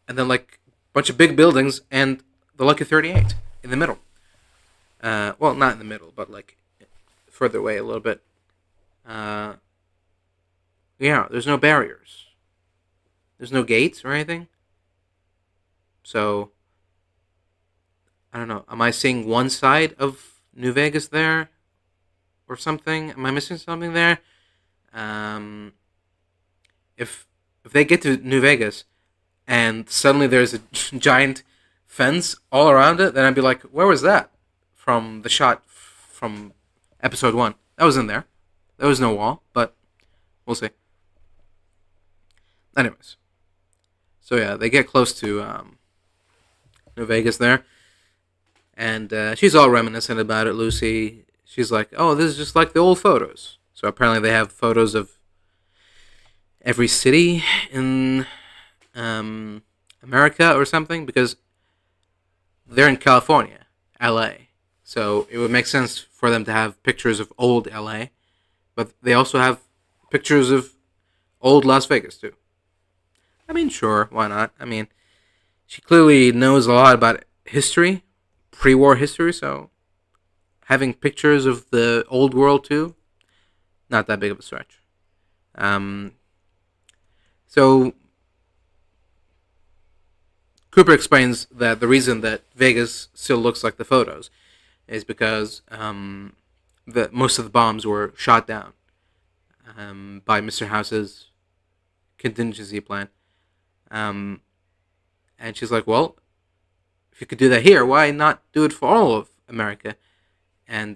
like a bunch of big buildings and the Lucky 38 in the middle. Well, not in the middle, but like further away a little bit. Uh, yeah, there's no barriers. There's no gates or anything. So I don't know. Am I seeing one side of New Vegas there or something? Am I missing something there? Um, if if they get to New Vegas and suddenly there's a giant fence all around it, then I'd be like, where was that from the shot from episode one? That was in there. There was no wall, but we'll see. Anyways, so yeah, they get close to New Vegas there, and she's all reminiscent about it. Lucy, she's like, "Oh, this is just like the old photos." So apparently, they have photos of every city in America or something because they're in California, LA. So it would make sense for them to have pictures of old LA, but they also have pictures of old Las Vegas too. I mean, sure, why not? I mean, she clearly knows a lot about history, pre-war history, so having pictures of the old world too, not that big of a stretch. Um, so Cooper explains that the reason that Vegas still looks like the photos is because most of the bombs were shot down by Mr. House's contingency plan. Um, and she's like, well, if you could do that here, why not do it for all of America? And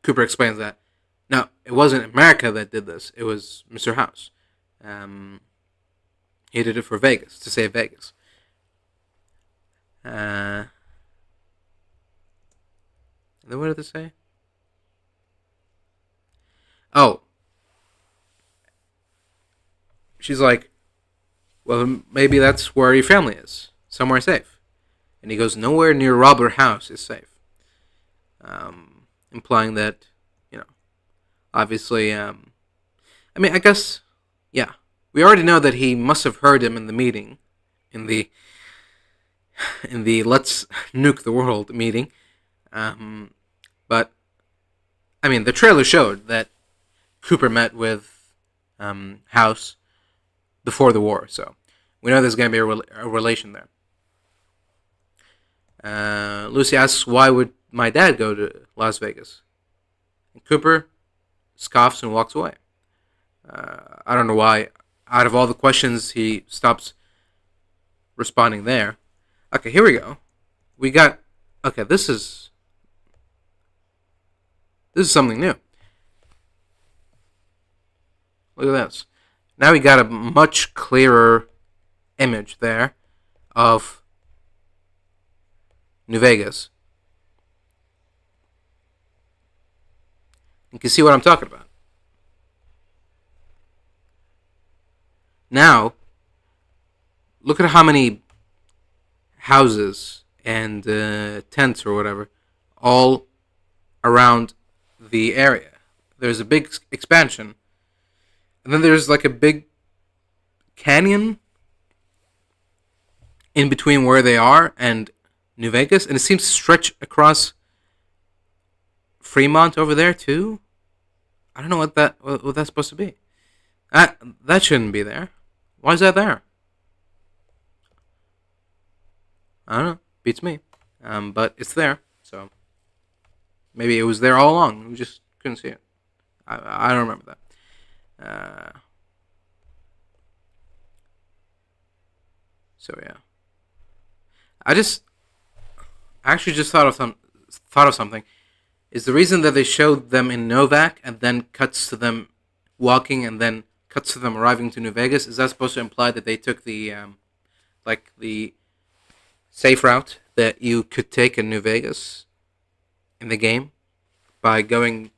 Cooper explains that no, it wasn't America that did this. It was Mr. House. Um, he did it for Vegas, to save Vegas. And then what did they say? Oh, she's like, well, maybe that's where your family is, somewhere safe. And he goes, nowhere near Robert House is safe, implying that, you know, obviously, I mean, I guess, yeah, we already know that he must have heard him in the meeting, in the Let's Nuke the World meeting, but I mean, the trailer showed that Cooper met with House before the war, so we know there's going to be a relation there. Lucy asks, why would my dad go to Las Vegas? And Cooper scoffs and walks away. I don't know why. Out of all the questions, he stops responding there. Okay, here we go. We got... Okay, this is something new. Look at this. Now we got a much clearer image there of New Vegas. You can see what I'm talking about. Now, look at how many houses and tents or whatever all around the area. There's a big expansion. And then there's like a big canyon in between where they are and New Vegas. And it seems to stretch across Fremont over there too. I don't know what that's supposed to be. That shouldn't be there. Why is that there? I don't know. Beats me. But it's there. So maybe it was there all along. We just couldn't see it. I don't remember that. So yeah, I actually just thought of something. Is the reason that they showed them in Novak and then cuts to them walking and then cuts to them arriving to New Vegas? Is that supposed to imply that they took the like the safe route that you could take in New Vegas in the game by going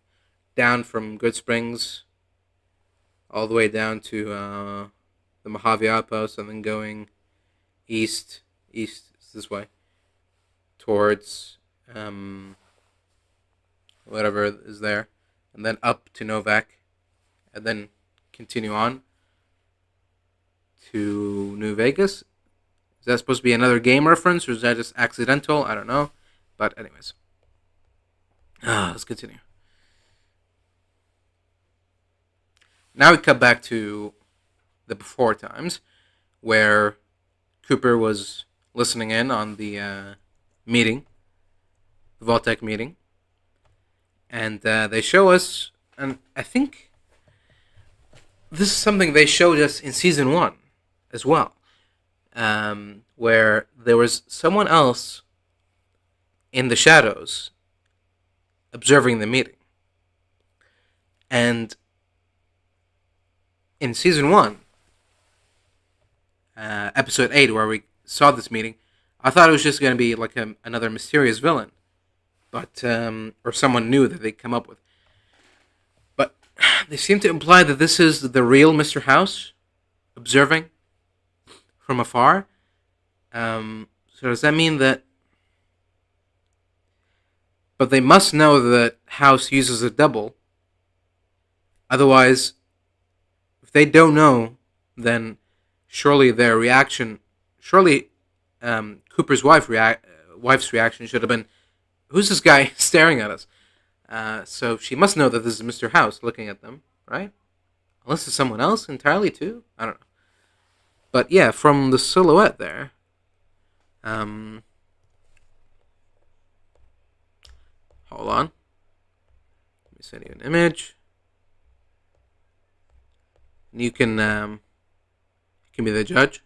down from Good Springs all the way down to the Mojave Outpost, and then going east, this way, towards whatever is there, and then up to Novak, and then continue on to New Vegas. Is that supposed to be another game reference, or is that just accidental? I don't know. But anyways, let's continue. Now we cut back to the before times, where Cooper was listening in on the meeting, the Vault-Tec meeting, and they show us, and I think this is something they showed us in season 1 as well, where there was someone else in the shadows observing the meeting. And in season 1, episode 8, where we saw this meeting, I thought it was just going to be like another mysterious villain, but or someone new that they come up with. But they seem to imply that this is the real Mr. House observing from afar. So does that mean that? But they must know that House uses a double. Otherwise, if they don't know, then surely their reaction, Cooper's wife's reaction should have been, "Who's this guy staring at us?" So she must know that this is Mr. House looking at them, right? Unless it's someone else entirely too. I don't know. But yeah, from the silhouette there, hold on. Let me send you an image. And you can be the judge.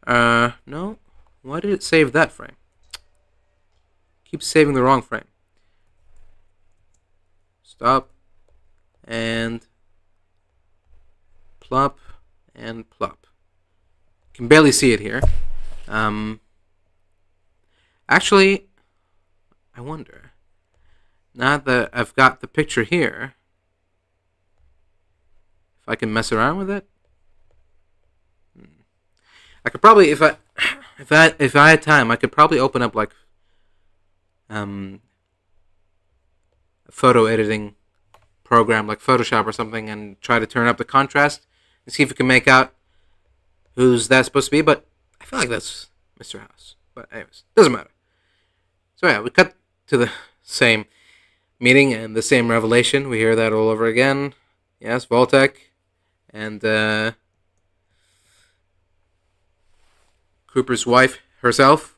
No. Why did it save that frame? Keeps saving the wrong frame. Stop. And plop. And plop. Can barely see it here. Actually, I wonder. Now that I've got the picture here, if I can mess around with it. I could probably, if I had time, I could probably open up like a photo editing program like Photoshop or something and try to turn up the contrast and see if we can make out who's that supposed to be. But I feel like that's Mr. House. But anyways, doesn't matter. So yeah, we cut to the same meeting and the same revelation. We hear that all over again. Yes, Vault-Tec. And Cooper's wife herself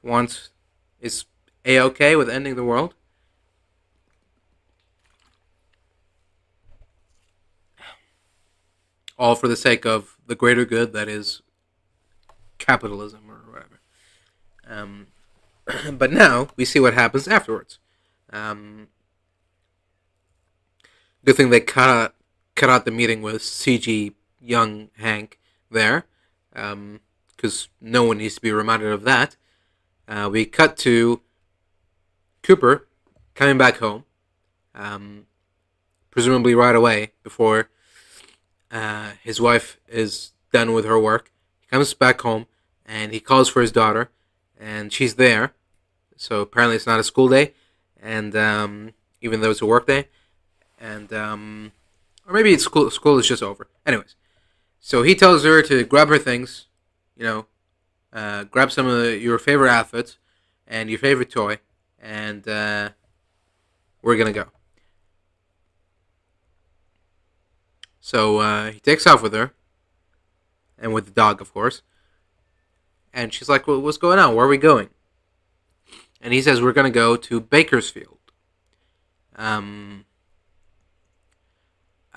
is A-OK with ending the world. All for the sake of the greater good that is capitalism or whatever. But now we see what happens afterwards. Good thing they cut out the meeting with CG young Hank there, because no one needs to be reminded of that. We cut to Cooper coming back home, presumably right away before his wife is done with her work. He comes back home and he calls for his daughter, and she's there. So apparently it's not a school day, and even though it's a work day, and or maybe it's school is just over. Anyways, so he tells her to grab her things, grab some of your favorite outfits and your favorite toy, and we're gonna go. So he takes off with her, and with the dog, of course. And she's like, "Well, what's going on? Where are we going?" And he says, "We're going to go to Bakersfield."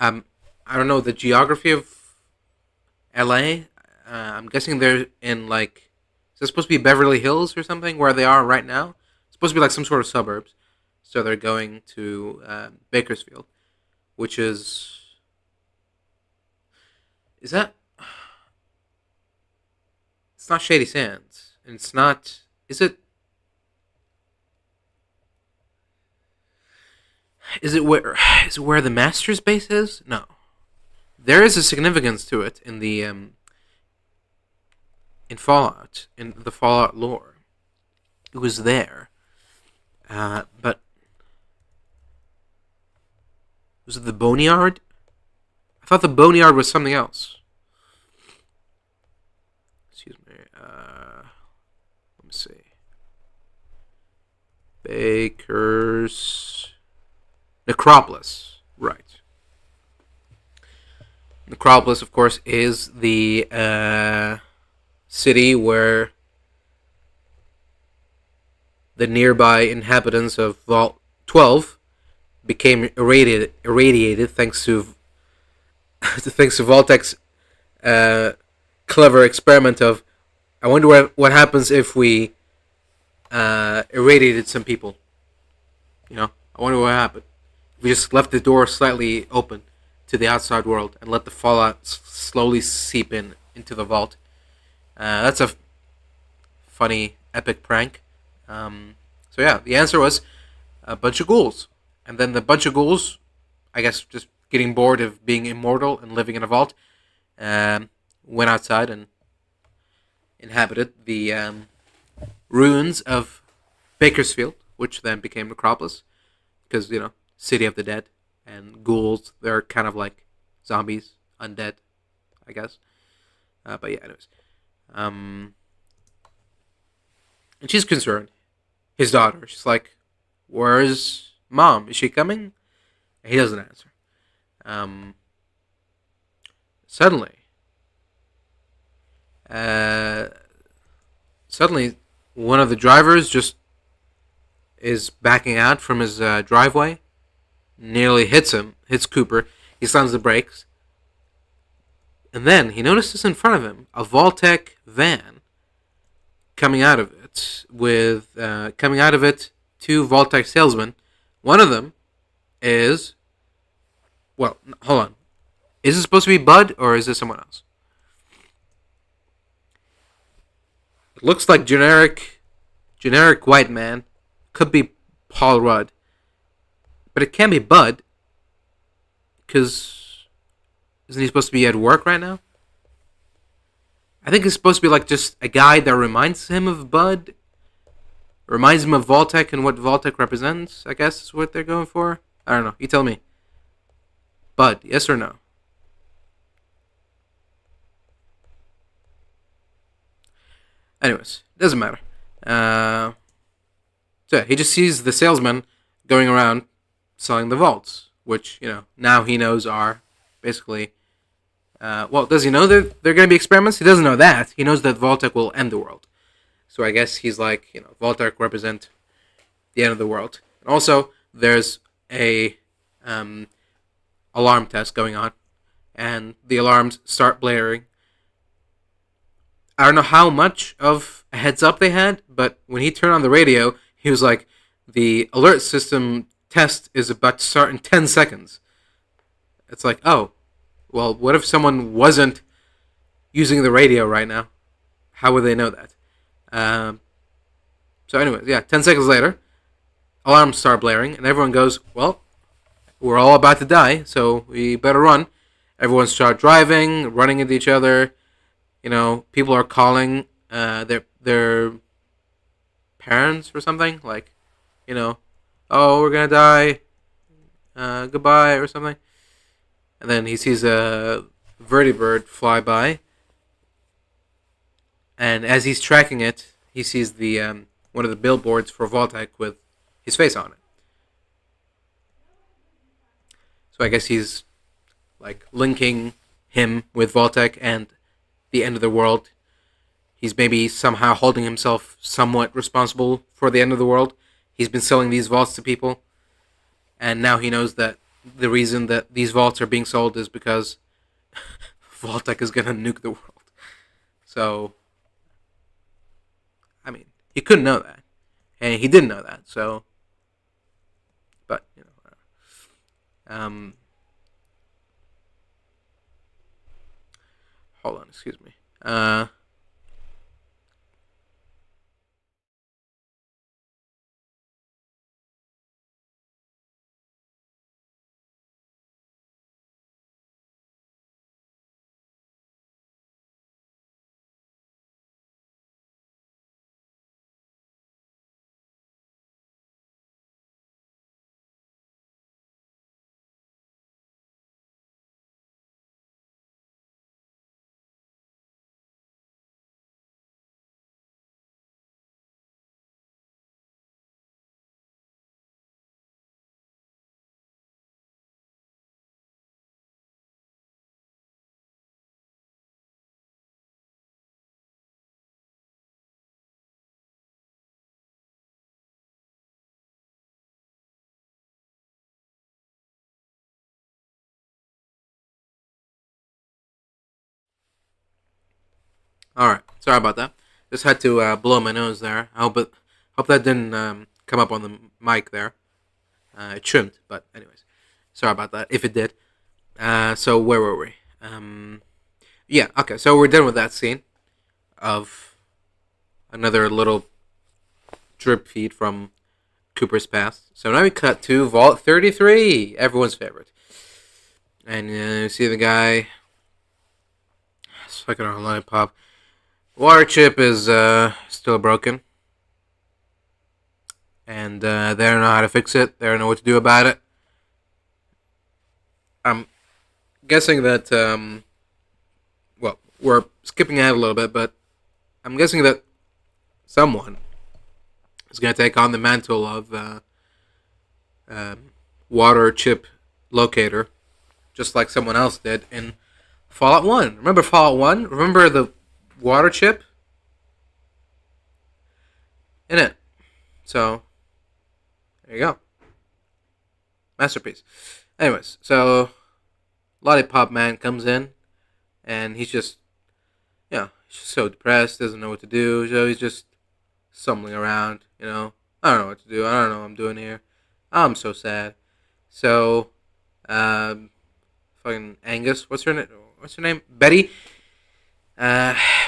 I don't know the geography of LA. I'm guessing they're in like, is it supposed to be Beverly Hills or something where they are right now? It's supposed to be like some sort of suburbs. So they're going to Bakersfield, which is that? It's not Shady Sands, and it's not. Is it? Is it where the Masters base is? No. there is a significance to it in the in Fallout, in the Fallout lore. It was there, but was it the Boneyard? I thought the Boneyard was something else. Excuse me. Let me see. Baker's Necropolis, right? Necropolis, of course, is the city where the nearby inhabitants of Vault 12 became irradiated thanks to thanks to Vault-Tec's clever experiment of, I wonder what happens if we irradiated some people. You know, I wonder what happened. If we just left the door slightly open to the outside world and let the fallout slowly seep into the vault. That's a funny, epic prank. So yeah, the answer was a bunch of ghouls. And then the bunch of ghouls, I guess just getting bored of being immortal and living in a vault, went outside and inhabited the ruins of Bakersfield, which then became Necropolis, because, you know, City of the Dead, and ghouls, they're kind of like zombies, undead, I guess. But yeah, anyways. And she's concerned. His daughter. She's like, where's mom? Is she coming? And he doesn't answer. Suddenly, uh, suddenly, one of the drivers just is backing out from his driveway, nearly hits Cooper. He slams the brakes, and then he notices in front of him a Vault-Tec van coming out of it with two Vault-Tec salesmen. One of them is, well, hold on. Is this supposed to be Bud or is this someone else? It looks like generic white man. Could be Paul Rudd. But it can't be Bud. Because isn't he supposed to be at work right now? I think it's supposed to be like just a guy that reminds him of Bud. Reminds him of Vault-Tec and what Vault-Tec represents, I guess is what they're going for. I don't know. You tell me. Bud, yes or no? Anyways, doesn't matter. So yeah, he just sees the salesman going around selling the vaults, which, you know, now he knows are basically. Well, does he know that they're going to be experiments? He doesn't know that. He knows that Vault-Tec will end the world. So I guess he's like, you know, Vault-Tec represent the end of the world. And also, there's a alarm test going on, and the alarms start blaring. I don't know how much of a heads up they had, but when he turned on the radio, he was like, the alert system test is about to start in 10 seconds. It's like, oh, well, what if someone wasn't using the radio right now? How would they know that? So anyways, yeah, 10 seconds later, alarms start blaring, and everyone goes, well, we're all about to die, so we better run. Everyone start driving, running into each other. You know, people are calling their parents or something, like, you know, oh, we're gonna die, goodbye, or something. And then he sees a vertibird fly by, and as he's tracking it, he sees the one of the billboards for Vault-Tec with his face on it. So I guess he's like linking him with Vault-Tec and the end of the world. He's maybe somehow holding himself somewhat responsible for the end of the world. He's been selling these vaults to people, and now he knows that the reason that these vaults are being sold is because Vault-Tec is gonna nuke the world. So, I mean, he couldn't know that, and he didn't know that. So, but you know, hold on, excuse me. All right. Sorry about that. Just had to blow my nose there. Hope that didn't come up on the mic there. It shouldn't, but anyways, sorry about that. If it did. So where were we? Yeah. Okay. So we're done with that scene of another little drip feed from Cooper's past. So now we cut to Vault 33, everyone's favorite. And you see the guy sucking on a lollipop. Water chip is still broken. And they don't know how to fix it. They don't know what to do about it. I'm guessing that, well, we're skipping ahead a little bit, but I'm guessing that someone is going to take on the mantle of water chip locator, just like someone else did in Fallout 1. Remember Fallout 1? Remember the water chip? In it. So, there you go. Masterpiece. Anyways, so Lollipop Man comes in, and he's just, he's just so depressed, doesn't know what to do, so he's just stumbling around, I don't know what to do, I don't know what I'm doing here. I'm so sad. So, fucking Angus, what's her name? Betty,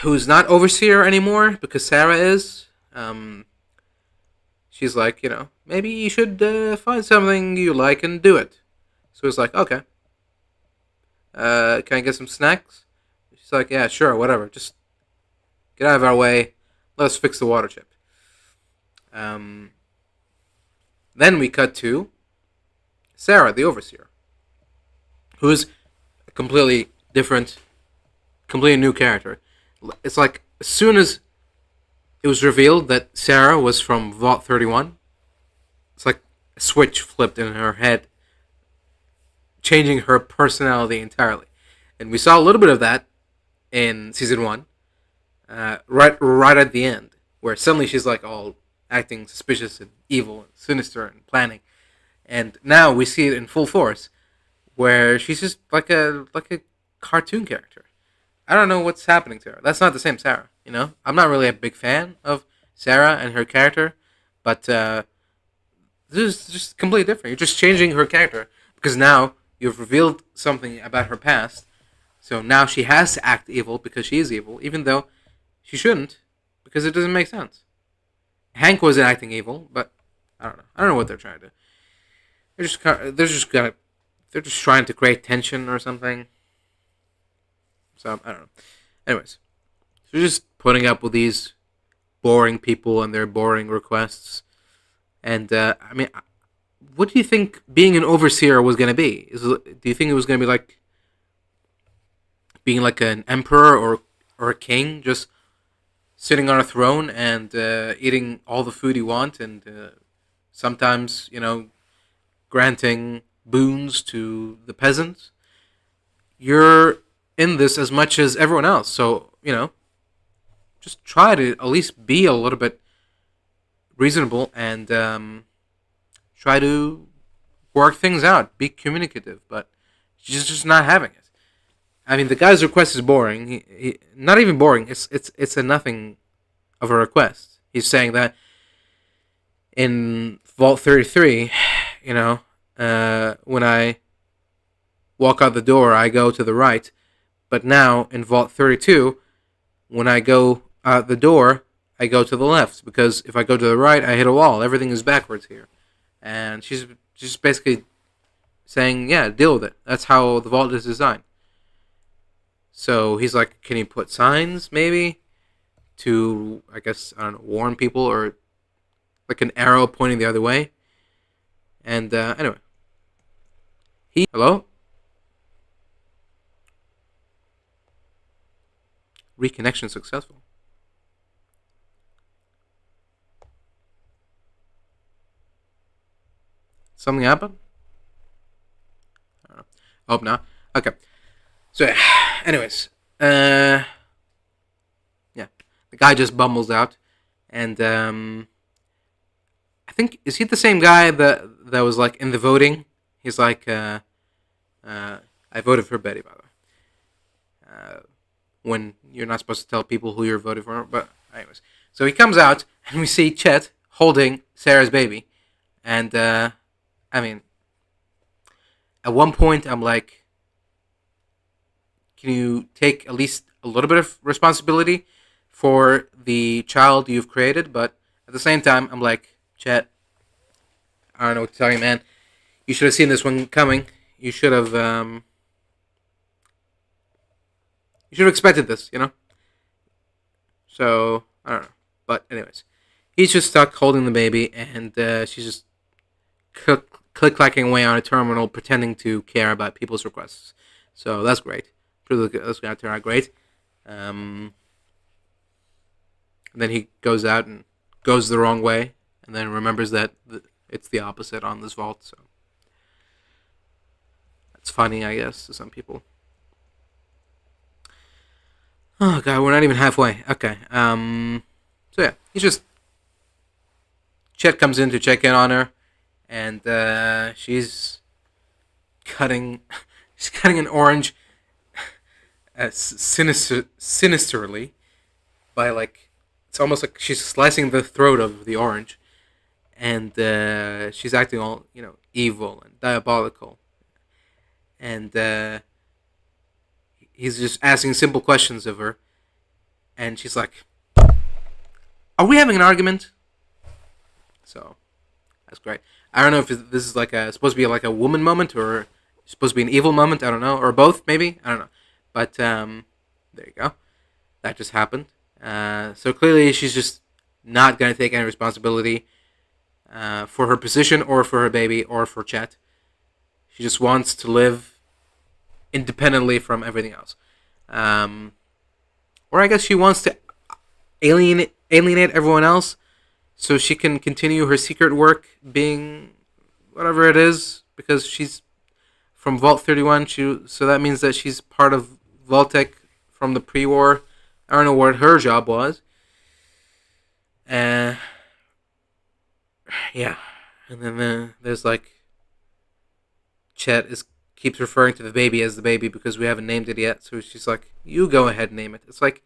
who's not overseer anymore because Sarah is. She's like, maybe you should find something you like and do it. So he's like, okay. Can I get some snacks? She's like, yeah, sure, whatever. Just get out of our way. Let us fix the water chip. Then we cut to Sarah, the overseer, who's a completely different, completely new character. It's like as soon as it was revealed that Sarah was from Vault 31, it's like a switch flipped in her head, changing her personality entirely. And we saw a little bit of that in season 1, right at the end, where suddenly she's like all acting suspicious and evil and sinister and planning. And now we see it in full force, where she's just like a cartoon character. I don't know what's happening to her. That's not the same Sarah, I'm not really a big fan of Sarah and her character, but this is just completely different. You're just changing her character because now you've revealed something about her past. So now she has to act evil because she is evil, even though she shouldn't, because it doesn't make sense. Hank wasn't acting evil, but I don't know. I don't know what they're trying to do. They're just trying to create tension or something. So I don't know. Anyways, so just putting up with these boring people and their boring requests. And what do you think being an overseer was going to be? Do you think it was going to be like being like an emperor or a king, just sitting on a throne and eating all the food you want, and sometimes granting boons to the peasants? You're in this as much as everyone else, so just try to at least be a little bit reasonable and try to work things out. Be communicative, but she's just not having it. I mean, the guy's request is boring. He not even boring. It's a nothing of a request. He's saying that in Vault 33, when I walk out the door, I go to the right. But now in Vault 32, when I go out the door, I go to the left, because if I go to the right, I hit a wall. Everything is backwards here. And she's just basically saying, yeah, deal with it. That's how the vault is designed. So he's like, can you put signs, maybe, to, I guess, I don't know, warn people, or like an arrow pointing the other way? And anyway. Hello? Reconnection successful. Something happened? I don't know. Hope not. Okay. So, anyways, yeah, the guy just bumbles out, and I think, is he the same guy that was like in the voting? He's like, I voted for Betty, by the way. when you're not supposed to tell people who you're voting for. But anyways, so he comes out and we see Chet holding Sarah's baby, and I mean, at one point I'm like, can you take at least a little bit of responsibility for the child you've created? But at the same time, I'm like, Chet, I don't know what to tell you, man. You should have seen this one coming. You should have. You should have expected this, you know. So I don't know, but anyways, he's just stuck holding the baby, and she's just click clacking away on a terminal, pretending to care about people's requests. So that's great. That's gonna turn out great. Um, and then he goes out and goes the wrong way, and then remembers that it's the opposite on this vault. So that's funny, I guess, to some people. Oh god, we're not even halfway. Okay. So yeah, he's just Chet comes in to check in on her, and she's cutting. She's cutting an orange, sinisterly, by like it's almost like she's slicing the throat of the orange, and she's acting all evil and diabolical, and he's just asking simple questions of her, and she's like, "Are we having an argument?" So that's great. I don't know if this is like supposed to be like a woman moment or supposed to be an evil moment. I don't know, or both maybe. I don't know, but there you go. That just happened. So clearly she's just not gonna take any responsibility for her position or for her baby or for Chet. She just wants to live independently from everything else. Um, or I guess she wants to alienate everyone else so she can continue her secret work being whatever it is because she's from Vault 31. So that means that she's part of Vault-Tec from the pre-war. I don't know what her job was. Uh, yeah, and then there's like Chet is keeps referring to the baby as the baby because we haven't named it yet. So she's like, "You go ahead and name it." It's like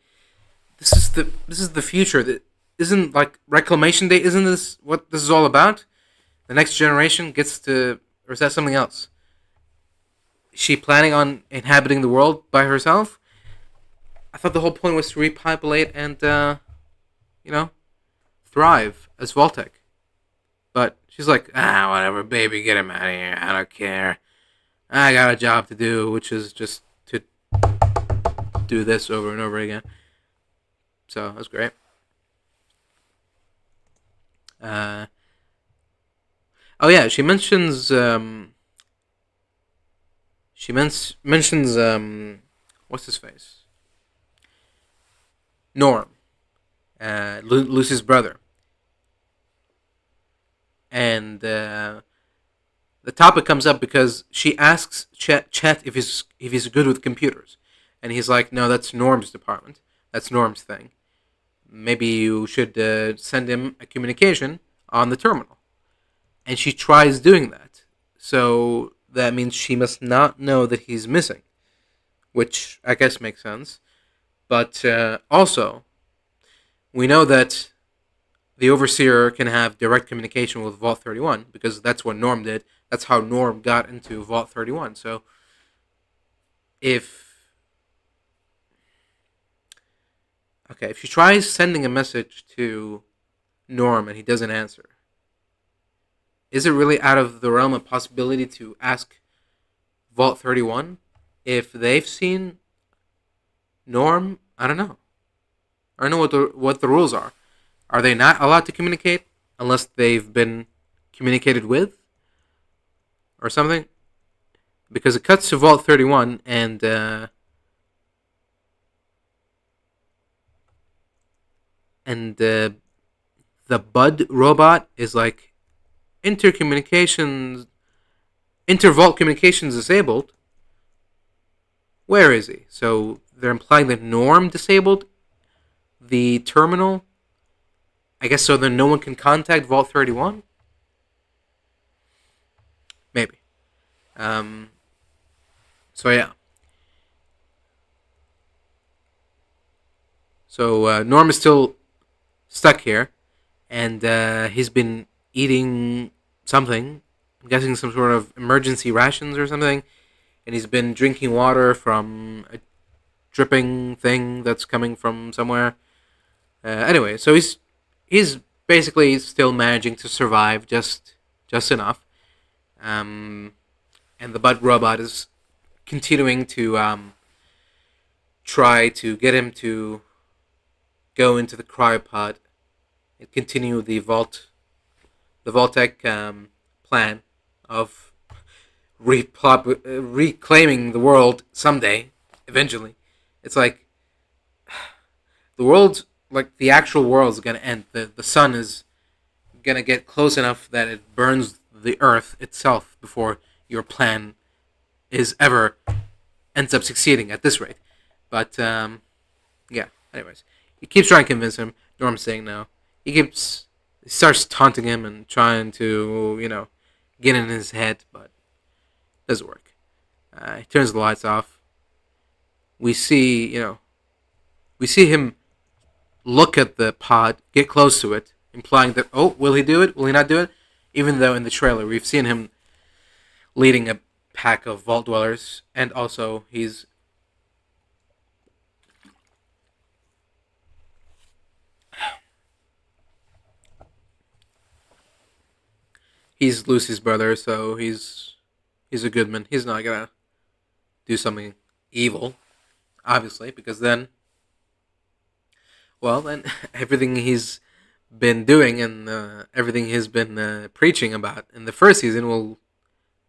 this is the future. That isn't like Reclamation Day. Isn't this what this is all about? The next generation gets to, or is that something else? Is she planning on inhabiting the world by herself? I thought the whole point was to repopulate and you know thrive as Voltec. But she's like, whatever, baby, get him out of here. I don't care. I got a job to do, which is just to do this over and over again. So that's great. Uh, oh yeah, mentions what's his face? Norm, Lucy's brother, and the topic comes up because she asks Chet if he's good with computers, and he's like, "No, that's Norm's department. That's Norm's thing. Maybe you should send him a communication on the terminal." And she tries doing that, so that means she must not know that he's missing, which I guess makes sense. But also, we know that the overseer can have direct communication with Vault 31 because that's what Norm did. That's how Norm got into Vault 31. So if if she tries sending a message to Norm and he doesn't answer, is it really out of the realm of possibility to ask Vault 31 if they've seen Norm? I don't know. I don't know what the rules are. Are they not allowed to communicate unless they've been communicated with or something? Because it cuts to Vault 31 and the Bud robot is like intercommunications, intervault communications disabled. Where is he? So they're implying that Norm disabled the terminal. I guess so that no one can contact Vault 31. Maybe. Um. So yeah. So Norm is still stuck here, and he's been eating something. I'm guessing some sort of emergency rations or something, and he's been drinking water from a dripping thing that's coming from somewhere. Anyway, so he's basically still managing to survive just enough. Um, and the Bud robot is continuing to try to get him to go into the cryopod and continue the Vault-Tec plan of reclaiming the world someday, eventually. It's like the world, like the actual world, is gonna end. The sun is gonna get close enough that it burns the Earth itself before your plan is ever ends up succeeding at this rate. But yeah. Anyways, he keeps trying to convince him. Norm's saying no. He starts taunting him and trying to get in his head, but it doesn't work. He turns the lights off. We see we see him look at the pod, get close to it, implying that, oh, will he do it? Will he not do it? Even though in the trailer we've seen him leading a pack of vault dwellers, and also he's Lucy's brother, so he's a good man. He's not gonna do something evil, obviously, because then, well, then everything he's been doing and everything he's been preaching about in the first season will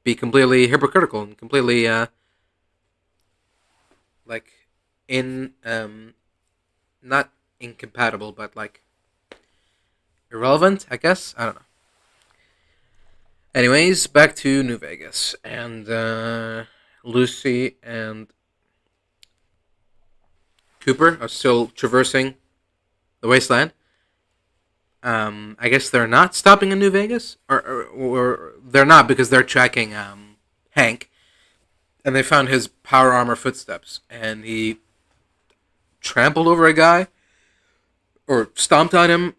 be completely hypocritical and completely like in not incompatible, but like irrelevant, I guess. I don't know. Anyways, back to New Vegas, and Lucy and Cooper are still traversing the wasteland. I guess they're not stopping in New Vegas, or they're not because they're tracking Hank, and they found his power armor footsteps, and he trampled over a guy or stomped on him.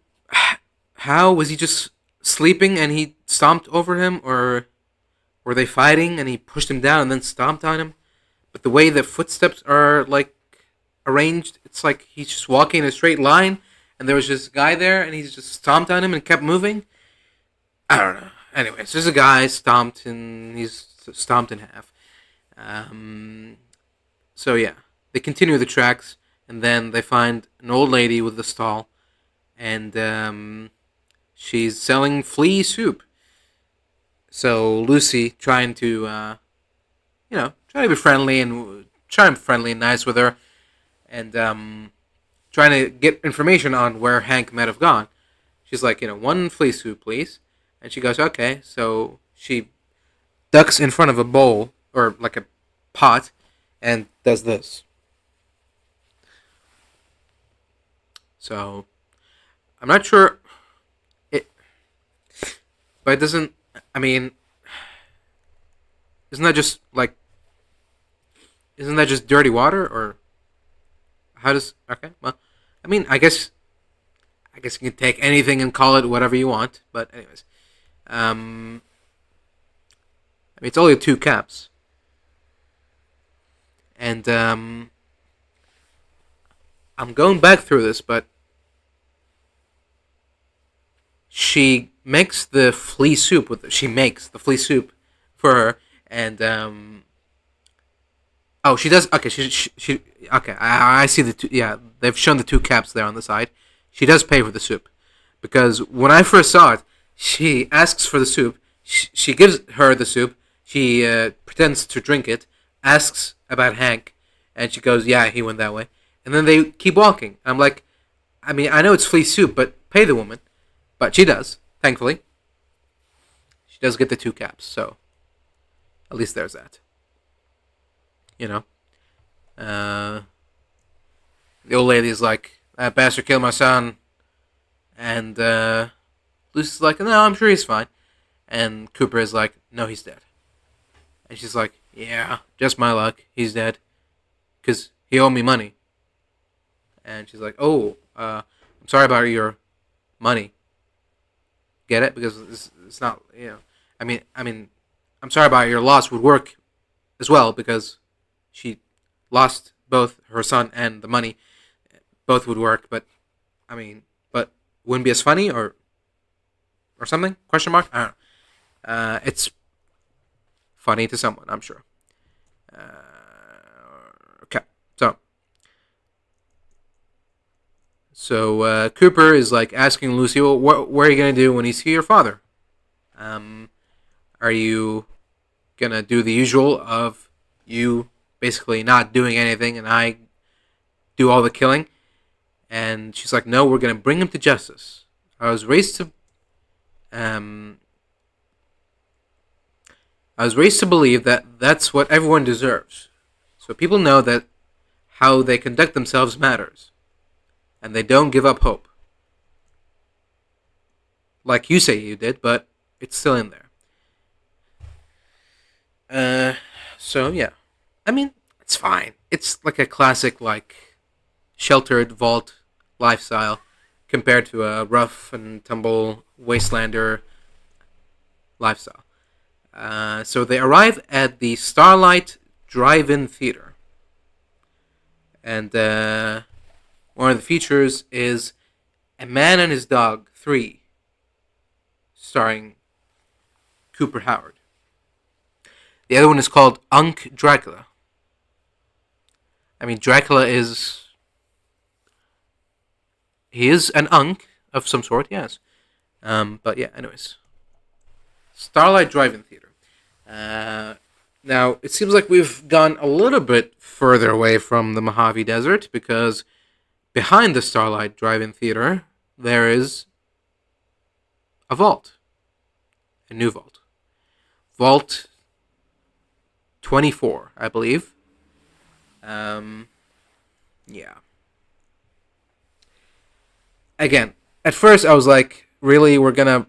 How was he just sleeping and he stomped over him, or were they fighting and he pushed him down and then stomped on him? But the way the footsteps are like arranged, it's like he's just walking in a straight line, and there was this guy there, and he just stomped on him and kept moving. I don't know. Anyways, there's a guy stomped, and he's stomped in half. So yeah, they continue the tracks, and then they find an old lady with a stall, and she's selling flea soup. So Lucy, trying to, try to be friendly and trying to be friendly and nice with her, and trying to get information on where Hank might have gone. She's like, one flea soup, please. And she goes, okay. So she ducks in front of a bowl, or like a pot, and does this. So I'm not sure it, but it doesn't. I mean, isn't that just like, isn't that just dirty water, or how does? Okay, well, I mean, I guess you can take anything and call it whatever you want. But anyways, I mean, it's only two caps, and I'm going back through this, but she makes the flea soup for her, and oh, she does. Okay, she okay. I see the two. Yeah, they've shown the two caps there on the side. She does pay for the soup, because when I first saw it, she asks for the soup. She gives her the soup. She pretends to drink it. Asks about Hank, and she goes, "Yeah, he went that way." And then they keep walking. I'm like, I mean, I know it's flea soup, but pay the woman. But she does, thankfully. She does get the two caps, so at least there's that. You know, uh, the old lady is like, "That bastard killed my son," and Lucy's like, "No, I'm sure he's fine." And Cooper is like, "No, he's dead." And she's like, "Yeah, just my luck. He's dead, 'cause he owed me money." and she's like, "Oh, I'm sorry about your money. Get it? Because it's not, you know. I mean, I'm sorry about your loss would work as well because she lost both her son and the money. Both would work, but I mean, but wouldn't be as funny or something? Question mark. I don't know. It's funny to someone, I'm sure. Okay, so Cooper is like asking Lucy, "Well, what are you gonna do when you see your father? Um, are you gonna do the usual of you basically not doing anything and I do all the killing?" And she's like, "No, we're gonna bring him to justice. I was raised to, um, I was raised to believe that that's what everyone deserves. So people know that how they conduct themselves matters, and they don't give up hope, like you say you did, but it's still in there." Uh, so yeah, I mean, it's fine. It's like a classic, like sheltered vault lifestyle compared to a rough and tumble wastelander lifestyle. So they arrive at the Starlight Drive-In Theater, and one of the features is A Man and His Dog 3, starring Cooper Howard. The other one is called Unk Dracula. I mean, Dracula is... He is an Unk of some sort, yes. But yeah, anyways. Starlight Drive-In Theater. Now, it seems like we've gone a little bit further away from the Mojave Desert because behind the Starlight Drive-In Theater, there is a vault. A new vault. Vault 24, I believe. Yeah. Again, at first I was like, really, we're gonna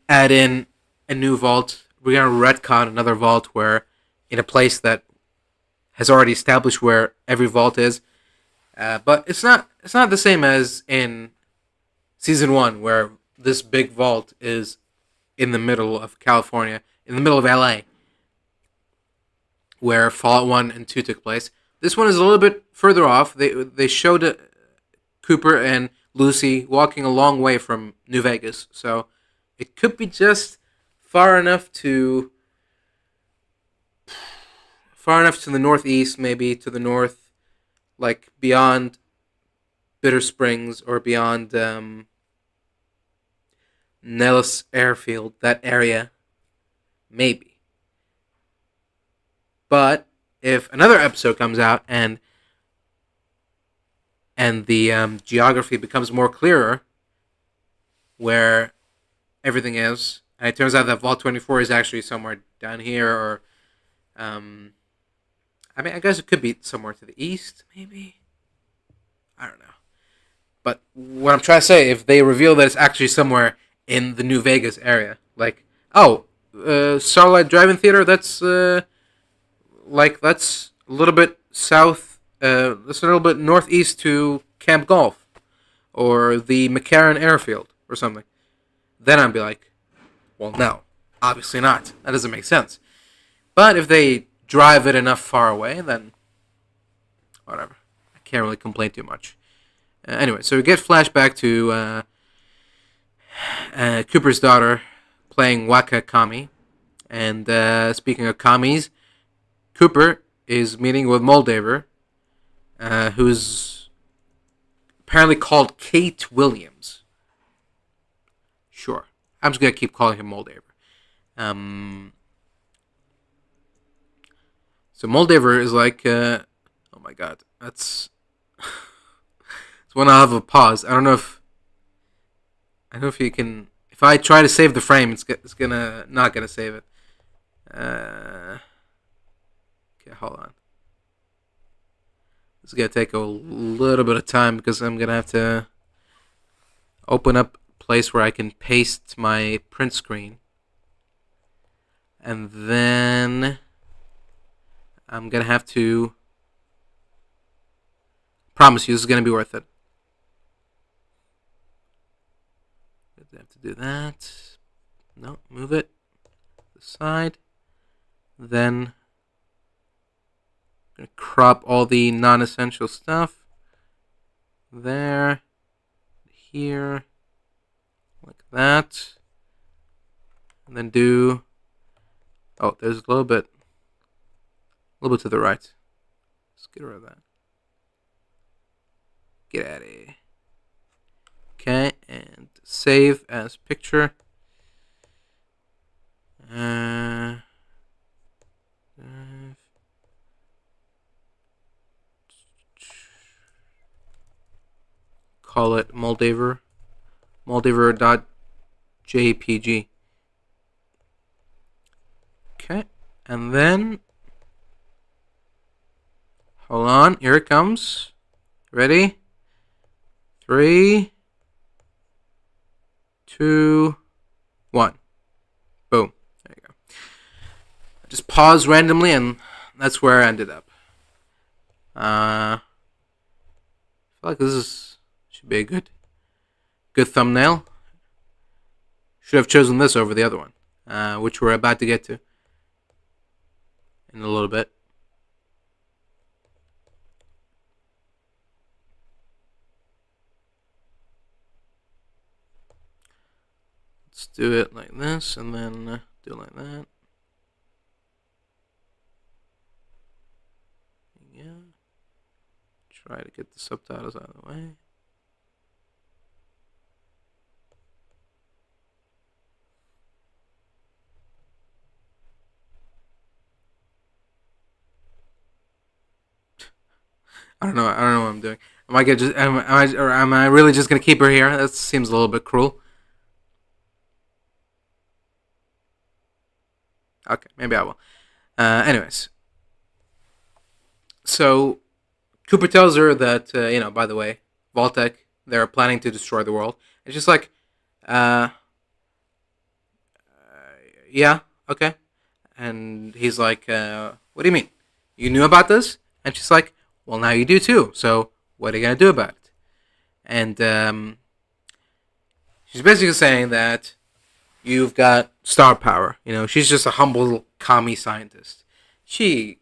add in a new vault? We're gonna retcon another vault where in a place that has already established where every vault is. But it's not. It's not the same as in season one, where this big vault is in the middle of California, in the middle of LA, where Fallout 1 and 2 took place. This one is a little bit further off. They showed Cooper and Lucy walking a long way from New Vegas, so it could be just far enough to the northeast, maybe to the north, like beyond Bitter Springs or beyond Nellis Airfield, that area, maybe. But if another episode comes out and the geography becomes more clearer, where everything is, and it turns out that Vault 24 is actually somewhere down here, or I mean, I guess it could be somewhere to the east, maybe. I don't know. But what I'm trying to say, if they reveal that it's actually somewhere in the New Vegas area, like, oh, Starlight Drive-In Theater, that's that's a little bit south, that's a little bit northeast to Camp Golf, or the McCarran Airfield, or something. Then I'd be like, well, no, obviously not. That doesn't make sense. But if they drive it enough far away, then whatever. I can't really complain too much. Anyway, so we get flashback to Cooper's daughter playing Waka Kami. And speaking of commies, Cooper is meeting with Moldaver, who's apparently called Kate Williams. Sure. I'm just going to keep calling him Moldaver. So Moldaver is like, oh my god, that's... it's when I'll have a pause. I don't know if you can... If I try to save the frame, it's gonna not gonna save it. Okay, hold on. This is gonna take a little bit of time because I'm gonna have to open up a place where I can paste my print screen, and then I'm gonna have to Promise you, this is going to be worth it. I have to do that. No, move it to the side. Then I'm going to crop all the non-essential stuff. There. Here. Like that. And then do... Oh, there's a little bit to the right. Let's get rid of that. Get out of here. Okay, and save as picture. Call it Moldaver. Moldaver.jpg. Okay, and then hold on, here it comes. Ready? 3, 2, 1. Boom. There you go. I just paused randomly, and that's where I ended up. I feel like this should be a good thumbnail. Should have chosen this over the other one, which we're about to get to in a little bit. Let's do it like this, and then do it like that. Yeah. Try to get the subtitles out of the way. I don't know what I'm doing. Am I really just gonna keep her here? That seems a little bit cruel. Okay, maybe I will. Anyways, so Cooper tells her that by the way, Vault-Tec, they're planning to destroy the world. It's just like, yeah, okay. And he's like, what do you mean? You knew about this? And she's like, well, now you do too. So what are you gonna do about it? And she's basically saying that you've got star power. She's just a humble commie scientist. She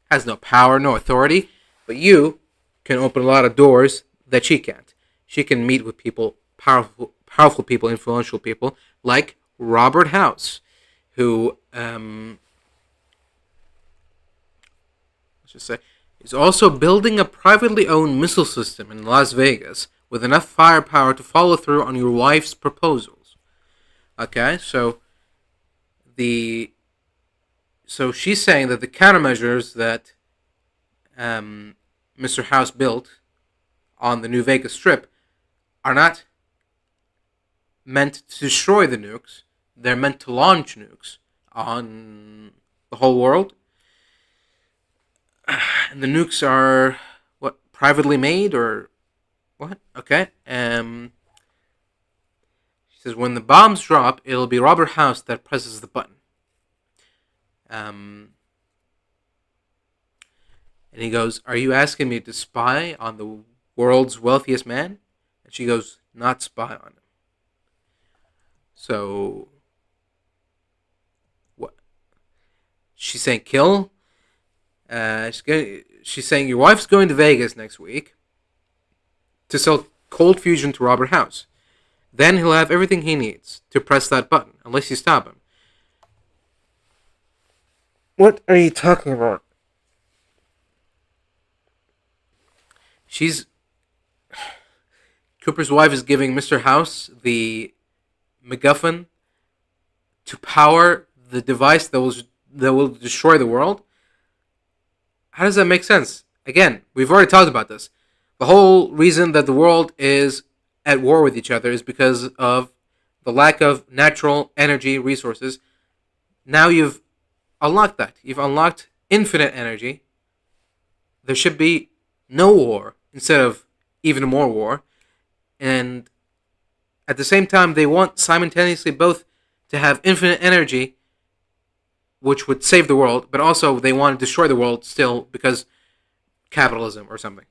has no power, no authority, but you can open a lot of doors that she can't. She can meet with people, powerful people, influential people, like Robert House, who, let's just say, is also building a privately owned missile system in Las Vegas with enough firepower to follow through on your wife's proposals. Okay, so she's saying that the countermeasures that Mr. House built on the New Vegas Strip are not meant to destroy the nukes. They're meant to launch nukes on the whole world. And the nukes are, privately made or what? Okay. She says, when the bombs drop, it'll be Robert House that presses the button. And he goes, are you asking me to spy on the world's wealthiest man? And she goes, not spy on him. So, what? She's saying kill? She's saying your wife's going to Vegas next week to sell cold fusion to Robert House. Then he'll have everything he needs to press that button, unless you stop him. What are you talking about? Cooper's wife is giving Mr. House the MacGuffin to power the device that will destroy the world. How does that make sense? Again, we've already talked about this. The whole reason that the world is at war with each other is because of the lack of natural energy resources. Now you've unlocked that. You've unlocked infinite energy. There should be no war instead of even more war. And at the same time, they want simultaneously both to have infinite energy, which would save the world, but also they want to destroy the world still because capitalism or something.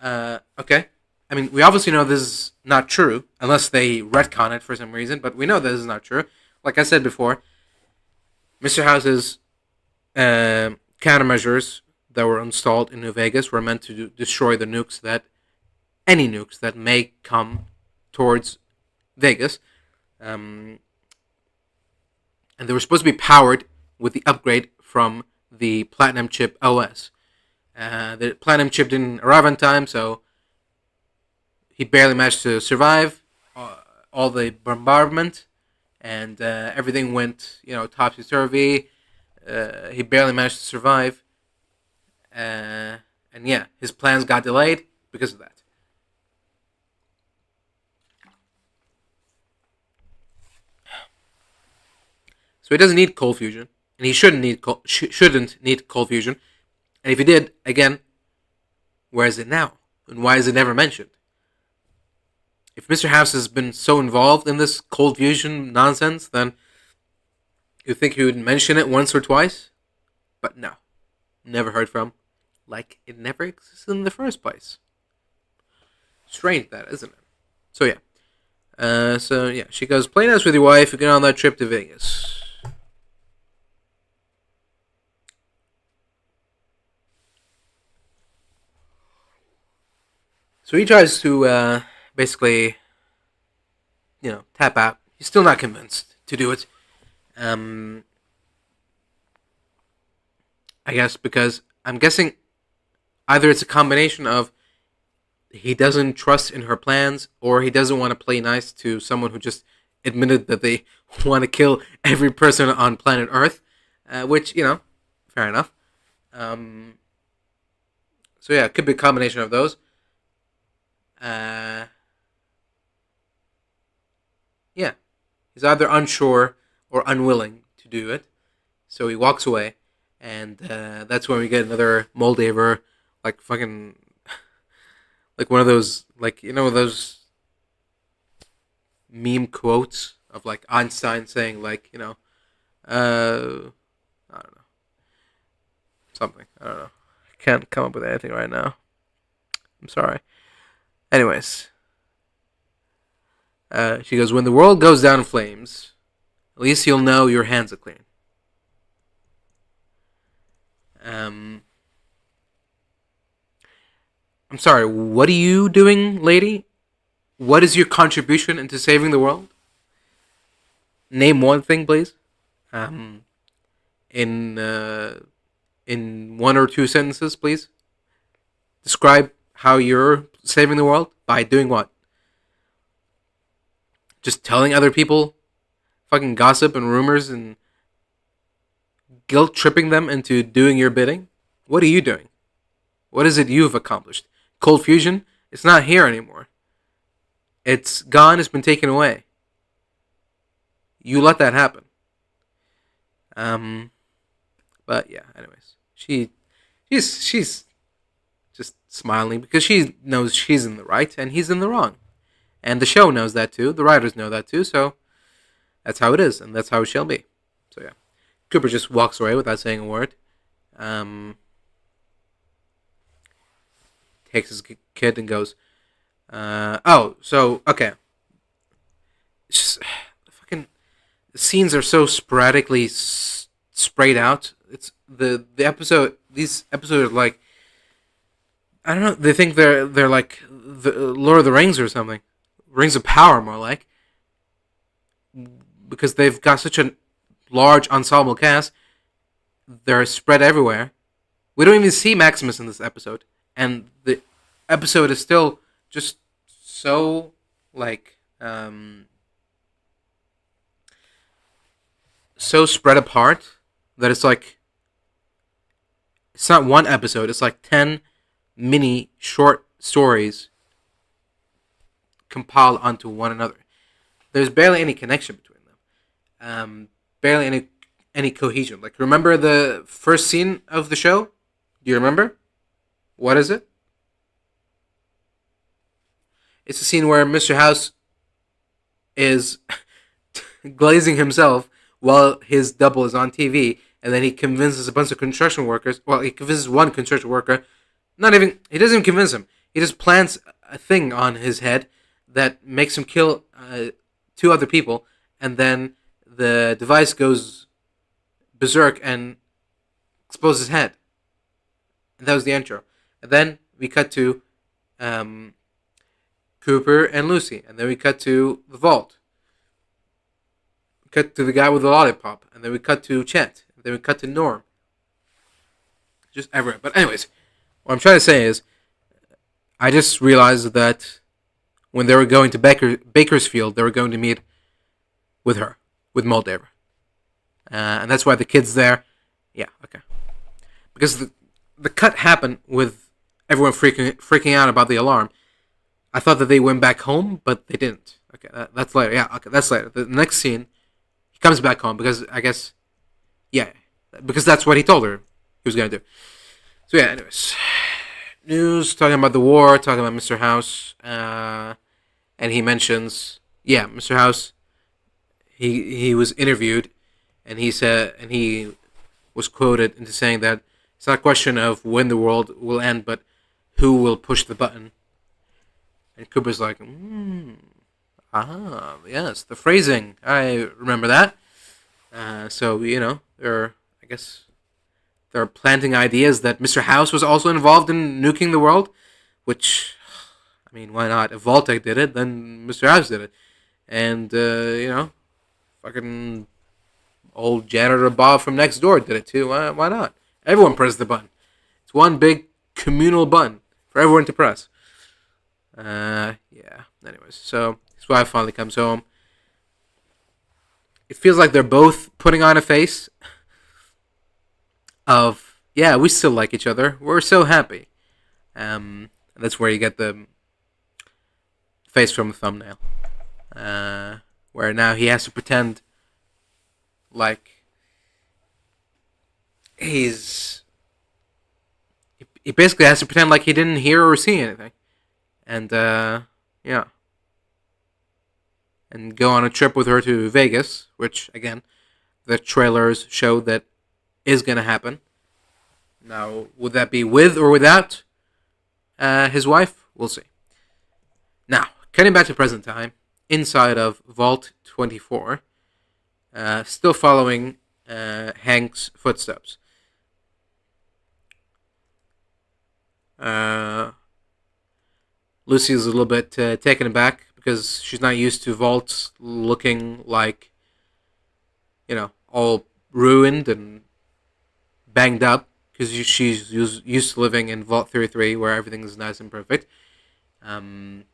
Okay. I mean, we obviously know this is not true unless they retcon it for some reason, but we know this is not true. Like I said before, Mr. House's countermeasures that were installed in New Vegas were meant to destroy the nukes that any nukes that may come towards Vegas, um, and they were supposed to be powered with the upgrade from the Platinum chip OS. The Platinum chip didn't arrive on time, so he barely managed to survive all the bombardment, and everything went, topsy turvy. He barely managed to survive, and yeah, his plans got delayed because of that. So he doesn't need cold fusion, and he shouldn't need cold fusion. And if he did, again, where is it now? And why is it never mentioned? If Mr. House has been so involved in this cold fusion nonsense, then you think he would mention it once or twice? But no. Never heard from. Like it never existed in the first place. Strange that, isn't it? So yeah. She goes, play nice with your wife, you get on that trip to Vegas. So he tries to basically, tap out. He's still not convinced to do it. Um, I guess because I'm guessing either it's a combination of he doesn't trust in her plans or he doesn't want to play nice to someone who just admitted that they want to kill every person on planet Earth, which, fair enough. Um, so yeah, it could be a combination of those. Uh, yeah, he's either unsure or unwilling to do it, so he walks away, and that's when we get another Moldaver, like fucking, like one of those, like those meme quotes of like Einstein saying like I don't know, something, I don't know, I can't come up with anything right now. I'm sorry. Anyways, she goes, when the world goes down in flames, at least you'll know your hands are clean. Um, I'm sorry, what are you doing, lady? What is your contribution into saving the world? Name one thing, please. Um, in in one or two sentences, please. Describe how you're saving the world by doing what? Just telling other people fucking gossip and rumors and guilt tripping them into doing your bidding? What are you doing? What is it you've accomplished? Cold fusion? It's not here anymore. It's gone, it's been taken away. You let that happen. Um but yeah, anyways. She's just smiling because she knows she's in the right and he's in the wrong. And the show knows that too. The writers know that too. So that's how it is, and that's how it shall be. So yeah, Cooper just walks away without saying a word. Um, takes his kid and goes, okay. It's just fucking the scenes are so sporadically sprayed out. It's the episode. These episodes are like, I don't know. They think they're like the Lord of the Rings or something. Rings of Power, more like, because they've got such a large ensemble cast. They're spread everywhere. We don't even see Maximus in this episode, and the episode is still just so like so spread apart that it's like it's not one episode. It's like 10 mini short stories compiled onto one another. There's barely any connection between them. Barely any cohesion. Like, remember the first scene of the show? Do you remember? What is it? It's a scene where Mr. House is glazing himself while his double is on TV, and then he convinces a bunch of construction workers. Well, he convinces one construction worker. He doesn't even convince him. He just plants a thing on his head that makes him kill two other people, and then the device goes berserk and explodes his head. And that was the intro. And then we cut to um, Cooper and Lucy, and then we cut to the vault. We cut to the guy with the lollipop, and then we cut to Chet, and then we cut to Norm. Just everywhere. But anyways, what I'm trying to say is, I just realized that when they were going to Bakersfield, they were going to meet with her, with Moldaver. And that's why the kid's there. Yeah, okay. Because the cut happened with everyone freaking out about the alarm. I thought that they went back home, but they didn't. Okay, that's later. Yeah, okay, that's later. The next scene, he comes back home because I guess, yeah, because that's what he told her he was going to do. So yeah, anyways. News, talking about the war, talking about Mr. House, and he mentions, yeah, Mr. House, he was interviewed, and he was quoted into saying that it's not a question of when the world will end, but who will push the button. And Cooper's like, yes, the phrasing, I remember that. So, I guess they're planting ideas that Mr. House was also involved in nuking the world, which, I mean, why not? If Vault-Tec did it, then Mr. House did it. And, fucking old janitor Bob from next door did it too. Why not? Everyone pressed the button. It's one big communal button for everyone to press. Yeah. Anyways, so his wife finally comes home. It feels like they're both putting on a face of, yeah, we still like each other. We're so happy. And that's where you get the face from the thumbnail. Where now he has to pretend like he basically has to pretend like he didn't hear or see anything. And, yeah. And go on a trip with her to Vegas, which, again, the trailers show that is going to happen. Now, would that be with or without his wife? We'll see. Now, cutting back to present time, inside of Vault 24, still following Hank's footsteps. Lucy is a little bit taken aback because she's not used to vaults looking like, all ruined and banged up, because she's used to living in Vault 33 where everything is nice and perfect. Mentioned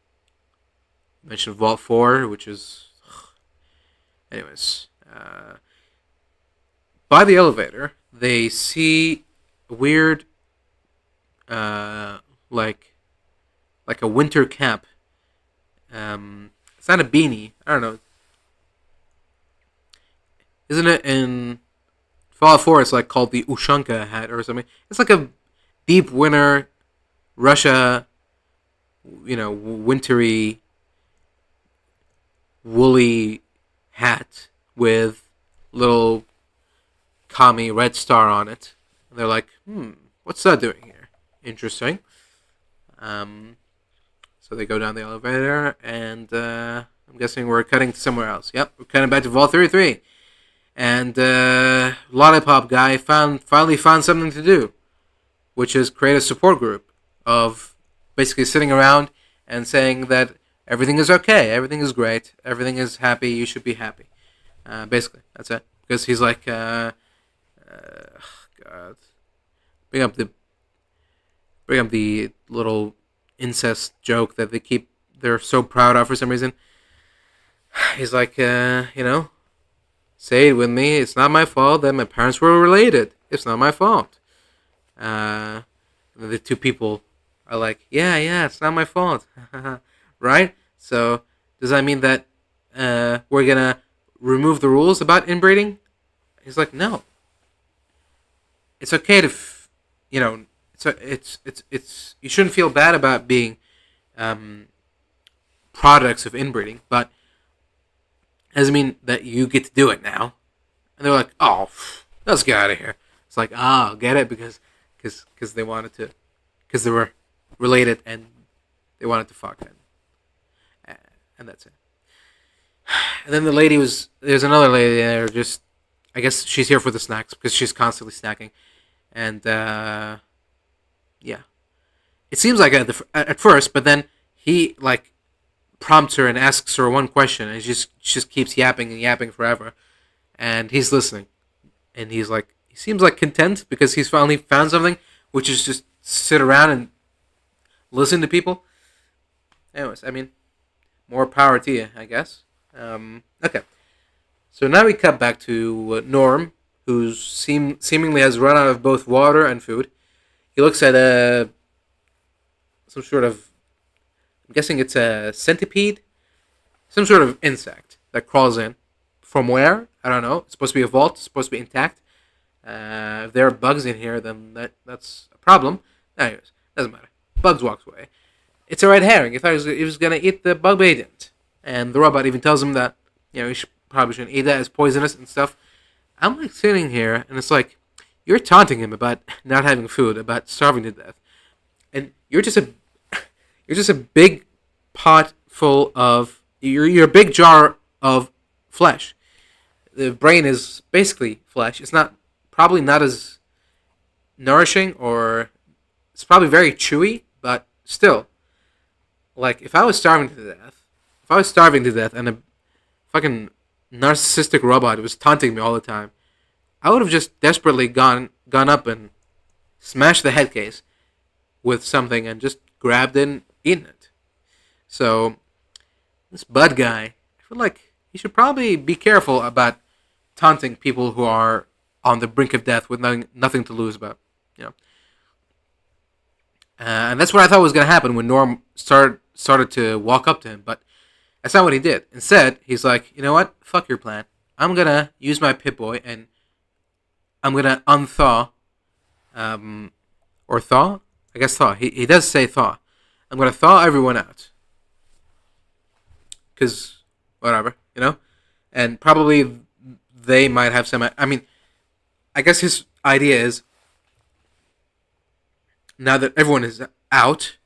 Vault 4, which is... Anyways. By the elevator, they see a weird, like a winter cap. It's not a beanie. I don't know. Isn't it in Fallout 4? It's like called the Ushanka hat or something. It's like a deep winter Russia, wintry, woolly hat with little commie red star on it. And they're like, what's that doing here? Interesting. So they go down the elevator, and I'm guessing we're cutting to somewhere else. Yep, we're cutting back to Vault 33. And Lollipop Guy finally found something to do, which is create a support group of basically sitting around and saying that everything is okay, everything is great, everything is happy, you should be happy. Basically, that's it. Because he's like, God, bring up the little incest joke that they're so proud of for some reason. He's like, say it with me, it's not my fault that my parents were related. It's not my fault. The two people are like, yeah, it's not my fault. Right? So, does that mean that we're gonna remove the rules about inbreeding? He's like, no. It's okay to, it's you shouldn't feel bad about being products of inbreeding, but it doesn't mean that you get to do it now. And they're like, oh, let's get out of here. It's like, get it? Because they wanted to, because they were related and They wanted to fuck, and that's it. And then the lady was there's another lady there. Just I guess she's here for the snacks because she's constantly snacking, and yeah, it seems like at first, but then he like prompts her and asks her one question, and she just keeps yapping and yapping forever, and he's listening, and he's like he seems like content because he's finally found something, which is just sit around and listen to people. Anyways, I mean, more power to you, I guess. Okay, so now we cut back to Norm, who seemingly has run out of both water and food. He looks at some sort of, I'm guessing it's a centipede, some sort of insect that crawls in. From where? I don't know. It's supposed to be a vault. It's supposed to be intact. If there are bugs in here, then that's a problem. Anyways, doesn't matter. Bugs walks away. It's a red herring. He thought he was gonna eat the bug, but he didn't. And the robot even tells him that he probably shouldn't eat that. It's poisonous and stuff. I'm like sitting here, and it's like you're taunting him about not having food, about starving to death, and you're just a big pot full of you're a big jar of flesh. The brain is basically flesh. It's not probably not as nourishing, or it's probably very chewy, but still, like if I was starving to death and a fucking narcissistic robot was taunting me all the time, I would have just desperately gone up and smashed the head case with something and just grabbed it and eaten it. So this Bud guy, I feel like he should probably be careful about taunting people who are on the brink of death with nothing to lose about, you know. And that's what I thought was going to happen when Norm started to walk up to him, but that's not what he did. Instead, he's like, you know what? Fuck your plan. I'm going to use my Pip-Boy and I'm going to unthaw, or thaw? I guess thaw. He does say thaw. I'm going to thaw everyone out. Because, whatever, you know? And probably they might have some... I mean, I guess his idea is, now that everyone is out,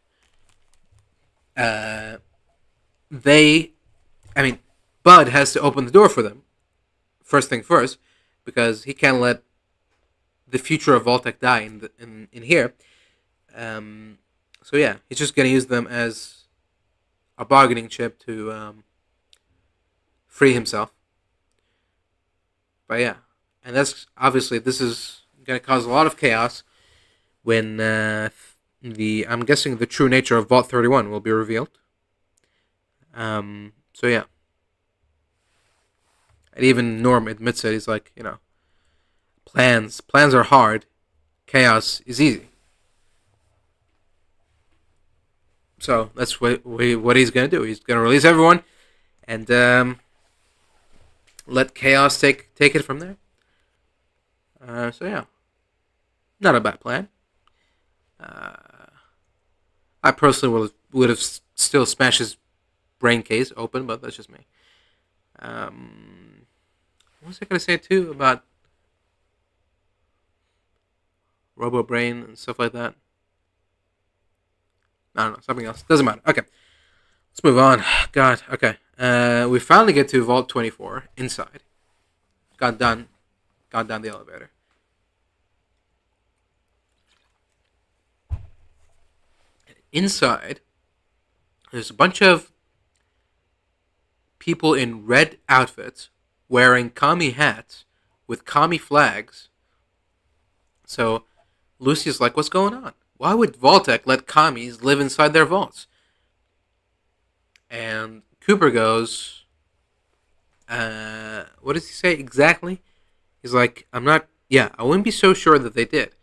Bud has to open the door for them. First thing first, because he can't let the future of Vault-Tec die in here. So yeah, he's just gonna use them as a bargaining chip to free himself. But yeah, and that's obviously this is gonna cause a lot of chaos when I'm guessing the true nature of Vault 31 will be revealed. So yeah. And even Norm admits it. He's like, plans are hard. Chaos is easy. So that's what he's going to do. He's going to release everyone and let chaos take it from there. So yeah. Not a bad plan. I personally would have still smashed his brain case open, but that's just me. What was I going to say too about Robo Brain and stuff like that? I don't know, something else. Doesn't matter. Okay, let's move on. God, okay. We finally get to Vault 24 inside. Got down the elevator. And inside, there's a bunch of people in red outfits wearing commie hats with commie flags. So Lucy's like, what's going on? Why would Vault-Tec let commies live inside their vaults? And Cooper goes, what does he say exactly? He's like, I wouldn't be so sure that they did.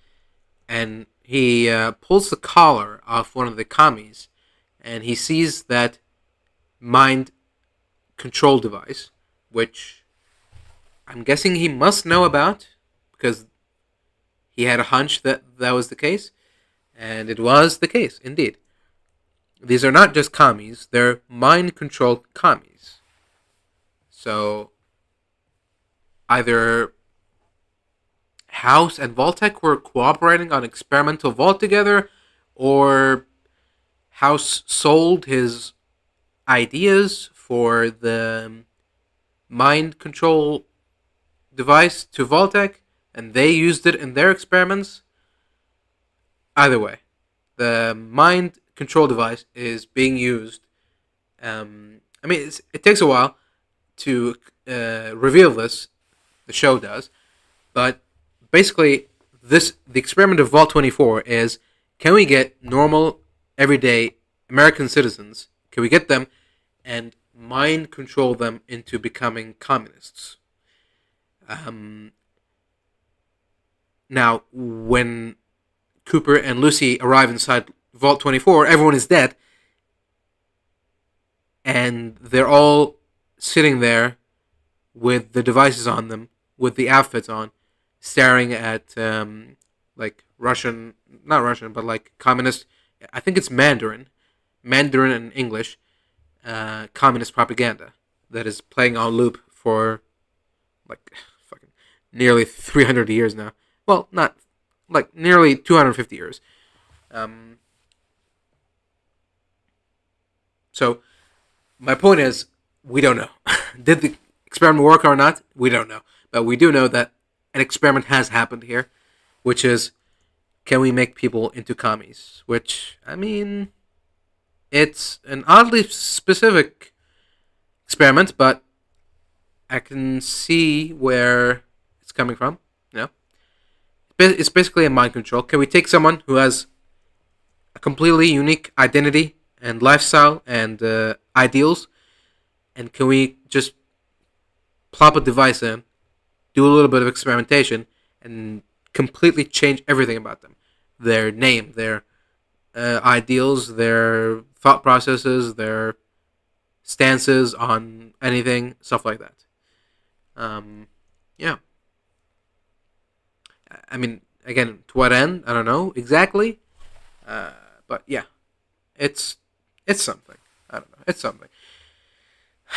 And he pulls the collar off one of the commies, and he sees that mind control device, which I'm guessing he must know about, because he had a hunch that was the case, and it was the case, indeed. These are not just commies, they're mind-controlled commies. So, either House and Vault-Tec were cooperating on experimental vault together, or House sold his ideas for the mind control device to Vault-Tec, and they used it in their experiments. Either way, the mind control device is being used. I mean, it takes a while to reveal this. The show does, but basically, the experiment of Vault 24 is: can we get normal, everyday American citizens? Can we get them and mind control them into becoming communists? Um, Now, when Cooper and Lucy arrive inside Vault 24, everyone is dead, and they're all sitting there with the devices on them, with the outfits on, staring at like Russian, not Russian, but like communist. I think it's Mandarin and English, communist propaganda that is playing on loop for like fucking nearly 300 years now. Well, not like nearly 250 years. Um, so my point is, we don't know. Did the experiment work or not? We don't know. But we do know that an experiment has happened here, which is, can we make people into commies? Which, I mean, it's an oddly specific experiment, but I can see where it's coming from. You know, it's basically a mind control. Can we take someone who has a completely unique identity and lifestyle and ideals, and can we just plop a device in, do a little bit of experimentation, and completely change everything about them? Their name, their ideals, their thought processes, their stances on anything, stuff like that. Yeah. I mean, again, to what end? I don't know exactly. But yeah, it's it's something. I don't know. It's something.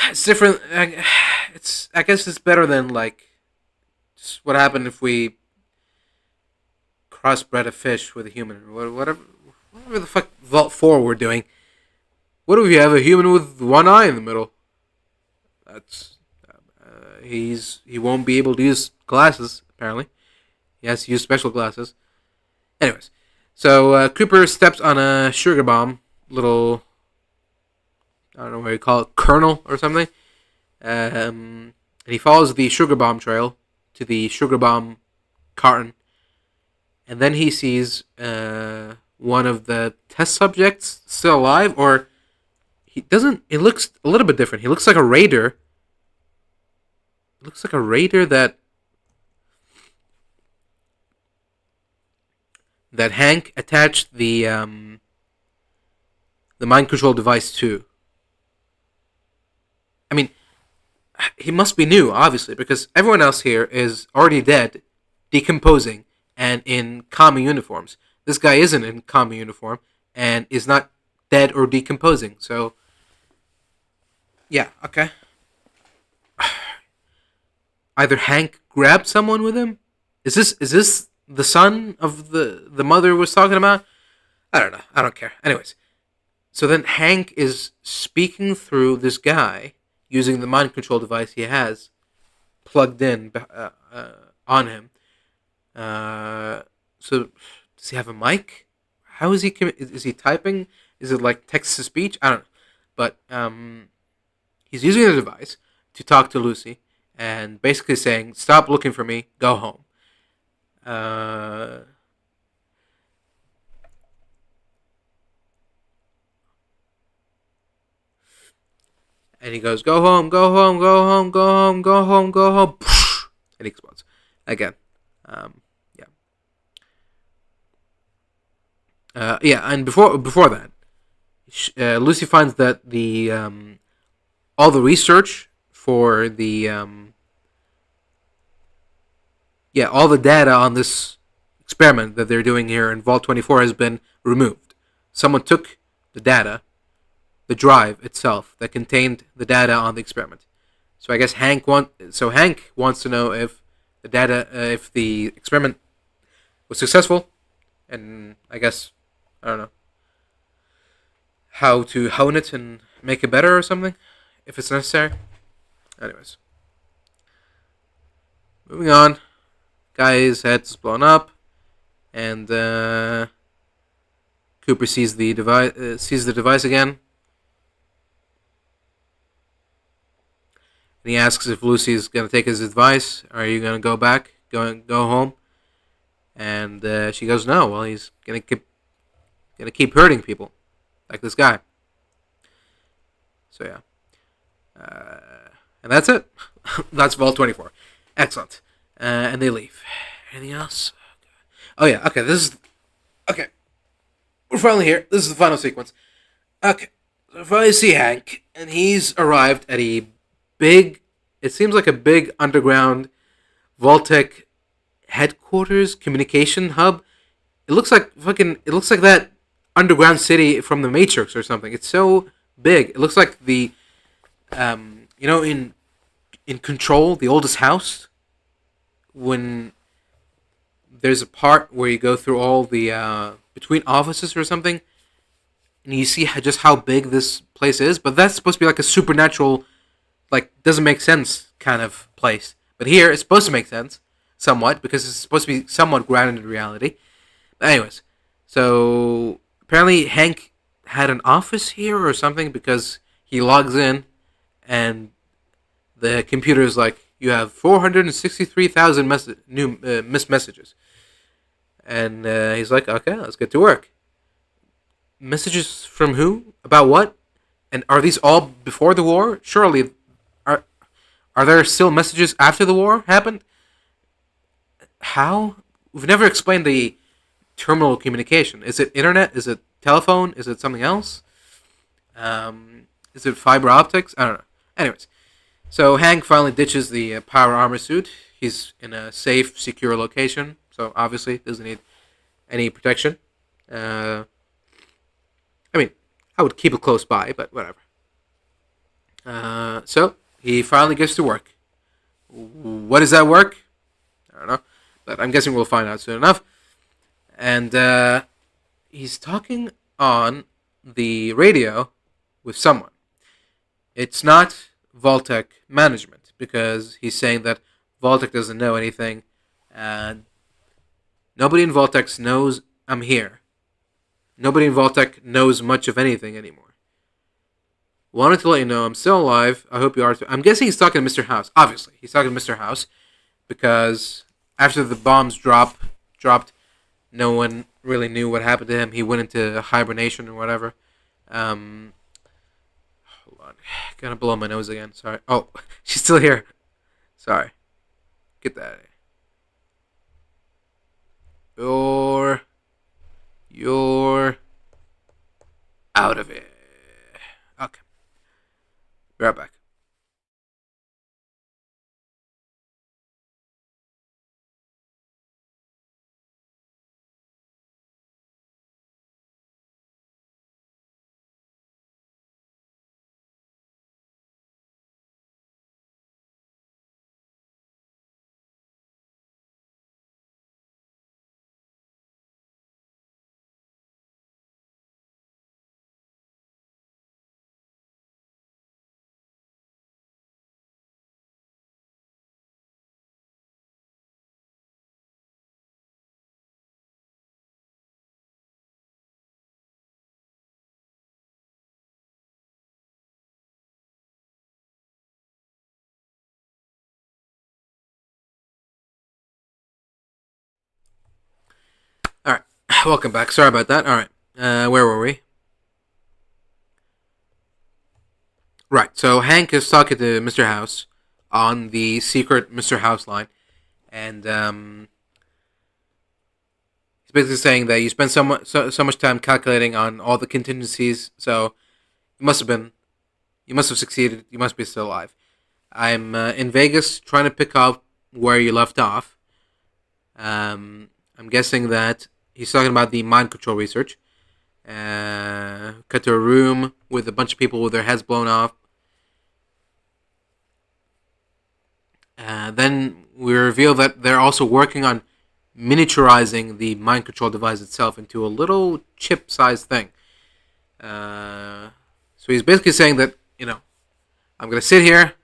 It's different. I guess it's better than like just what happened if we crossbred a fish with a human or whatever the fuck Vault 4 we're doing. What if you have a human with one eye in the middle? That's he won't be able to use glasses apparently. He has to use special glasses. Anyways, so Cooper steps on a sugar bomb, little, I don't know what you call it, kernel or something. And he follows the sugar bomb trail to the sugar bomb carton, and then he sees one of the test subjects still alive, or he doesn't. It looks a little bit different. He looks like a raider. It looks like a raider that Hank attached the mind control device to. I mean, he must be new, obviously, because everyone else here is already dead, decomposing, and in commie uniforms. This guy isn't in commie uniform and is not dead or decomposing. So, yeah, okay. Either Hank grabbed someone with him. Is this the son of the mother was talking about? I don't know. I don't care. Anyways, so then Hank is speaking through this guy using the mind control device he has plugged in on him. So does he have a mic? How is he? Is he typing? Is it like text to speech? I don't know. But he's using the device to talk to Lucy and basically saying, "Stop looking for me. Go home." Uh, and he goes, "Go home, go home, go home, go home, go home, go home," and he explodes again. Um, yeah, yeah. And before that, Lucy finds that the all the research for the all the data on this experiment that they're doing here in Vault 24 has been removed. Someone took the data, the drive itself that contained the data on the experiment. So I guess Hank wants to know if the data, if the experiment was successful, and I guess I don't know. how to hone it and make it better or something, if it's necessary. Anyways, moving on. Guy's head's blown up, and Cooper sees the device. Sees the device again, and he asks if Lucy's gonna take his advice. Are you gonna go back? Go home? And she goes, no. Well, he's gonna keep hurting people, like this guy. So yeah, and that's it. That's Vault 24. Excellent. And they leave. Anything else? Oh yeah. Okay. This is okay. We're finally here. This is the final sequence. Okay. So finally see Hank, and he's arrived at a big. It seems like a big underground Vault-Tec headquarters communication hub. It looks like fucking. It looks like that underground city from the Matrix or something. It's so big. It looks like the, in Control, the oldest house. When there's a part where you go through all the between offices or something, and you see just how big this place is. But that's supposed to be like a supernatural, like doesn't make sense kind of place. But here it's supposed to make sense somewhat because it's supposed to be somewhat grounded in reality. But anyways, so apparently Hank had an office here or something because he logs in and the computer is like, you have 463,000 new missed messages. And he's like, okay, let's get to work. Messages from who? About what? And are these all before the war? Surely, are there still messages after the war happened? How? We've never explained the terminal communication. Is it internet? Is it telephone? Is it something else? Is it fiber optics? I don't know. Anyways, so Hank finally ditches the power armor suit. He's in a safe, secure location, so obviously doesn't need any protection. I mean, I would keep it close by, but whatever. So he finally gets to work. What is that work? I don't know, but I'm guessing we'll find out soon enough. And he's talking on the radio with someone. It's not Vault-Tec management because he's saying that Vault-Tec doesn't know anything, and nobody in Vault-Tec knows I'm here. Nobody in Vault-Tec knows much of anything anymore. Wanted to let you know I'm still alive. I hope you are too. I'm guessing he's talking to Mr. House. Obviously, he's talking to Mr. House because after the bombs dropped, no one really knew what happened to him. He went into hibernation or whatever. Hold on. Gonna blow my nose again. Sorry. Oh, she's still here. Sorry. Get that. You're out of it. Okay. Be right back. All right. Welcome back. Sorry about that. All right. Where were we? Right. So Hank is talking to Mr. House on the secret Mr. House line, and he's basically saying that you spent so much time calculating on all the contingencies, so you must have succeeded. You must be still alive. I'm in Vegas trying to pick up where you left off. I'm guessing that he's talking about the mind control research. Cut to a room with a bunch of people with their heads blown off. Then we reveal that they're also working on miniaturizing the mind control device itself into a little chip-sized thing. So he's basically saying that, I'm gonna sit here,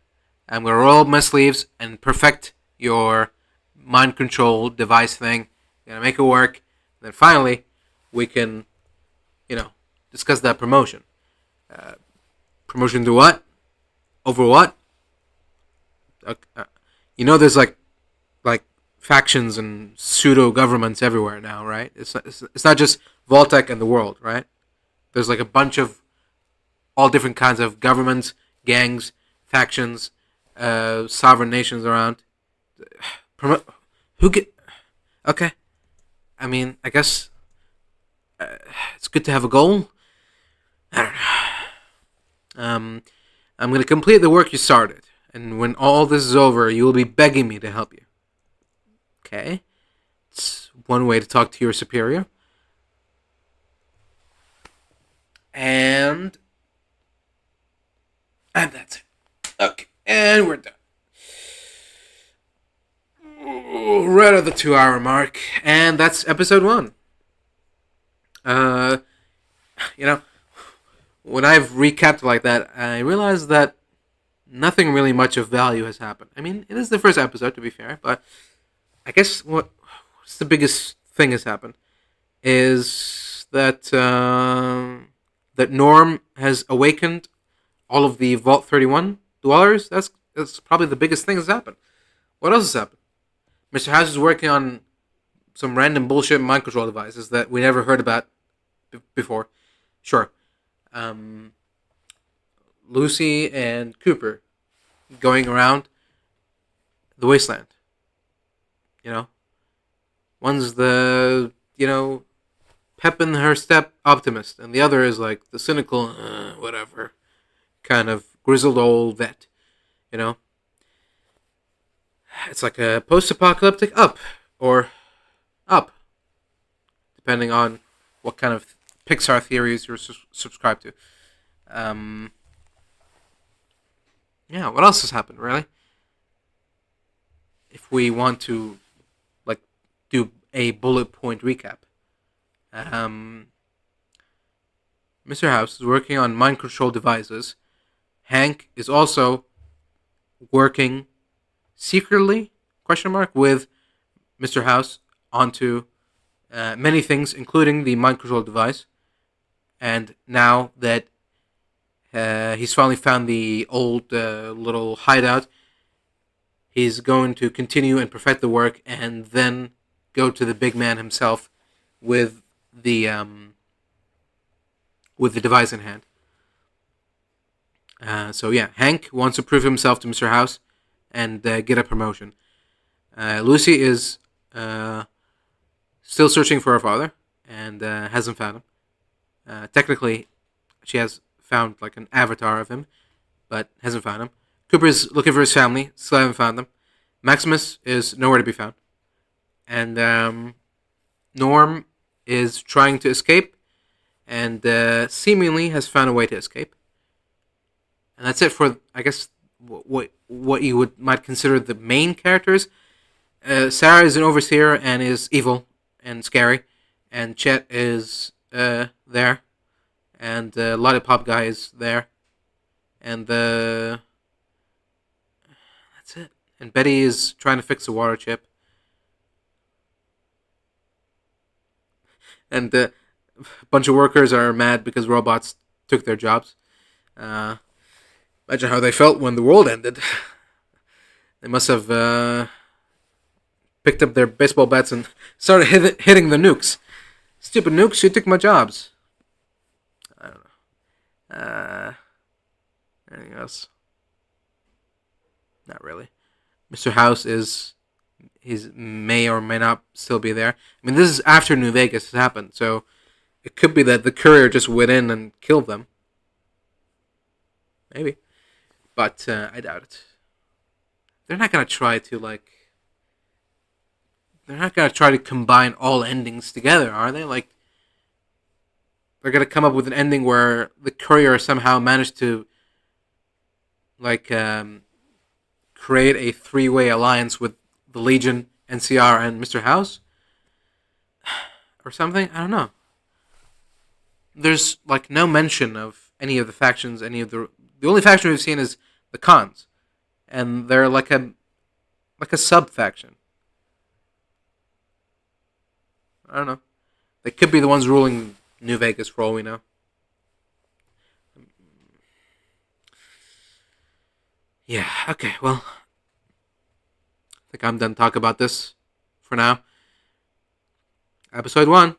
I'm gonna roll up my sleeves and perfect your mind control device thing. I'm gonna make it work. And then finally, we can, you know, discuss that promotion. Promotion to what? Over what? There's like factions and pseudo governments everywhere now, right? It's not just Vault-Tec and the world, right? There's like a bunch of all different kinds of governments, gangs, factions, sovereign nations around. Who get? Okay, I mean, I guess it's good to have a goal. I don't know. I'm gonna complete the work you started, and when all this is over, you will be begging me to help you. Okay, it's one way to talk to your superior. And that's it. Okay, and we're done. Right at the 2 hour mark, and that's episode 1. Uh, you know, when I've recapped like that, I realize that nothing really much of value has happened. I mean, it is the first episode, to be fair, but I guess what's the biggest thing has happened is that Norm has awakened all of the Vault 31 dwellers. That's probably the biggest thing that's happened. What else has happened? Mr. House is working on some random bullshit mind control devices that we never heard about before. Sure. Um, Lucy and Cooper going around the wasteland. You know, one's the pep in her step optimist, and the other is like the cynical, whatever, kind of grizzled old vet. You know, it's like a post-apocalyptic up or up, depending on what kind of Pixar theories you're subscribed to. Um, yeah, what else has happened, really? If we want to, like, do a bullet point recap. Mr. House is working on mind control devices. Hank is also working secretly, with Mr. House onto many things, including the mind control device. And now that he's finally found the old little hideout, he's going to continue and perfect the work, and then go to the big man himself with the device in hand. So yeah, Hank wants to prove himself to Mr. House and get a promotion. Lucy is still searching for her father and hasn't found him. Technically, she has found like an avatar of him, but hasn't found him. Cooper is looking for his family, still haven't found them. Maximus is nowhere to be found. And Norm is trying to escape and seemingly has found a way to escape. And that's it for, I guess, what you might consider the main characters. Sarah is an overseer and is evil and scary. And Chet is there. And Lollipop Guy is there. And that's it. And Betty is trying to fix the water chip. And a bunch of workers are mad because robots took their jobs. Imagine how they felt when the world ended. They must have picked up their baseball bats and started hitting the nukes. Stupid nukes, you took my jobs. I don't know. Anything else? Not really. Mr. House he may or may not still be there. I mean, this is after New Vegas has happened, so it could be that the courier just went in and killed them. Maybe. But I doubt it. They're not going to try to, they're not going to try to combine all endings together, are they? Like, they're going to come up with an ending where the courier somehow managed to, create a three-way alliance with the Legion, NCR, and Mr. House? Or something? I don't know. there's like no mention of any of the factions. The only faction we've seen is the Khans, and they're like a sub faction. I don't know. They could be the ones ruling New Vegas for all we know. Yeah. Okay. Well, I think I'm done talking about this for now. Episode 1.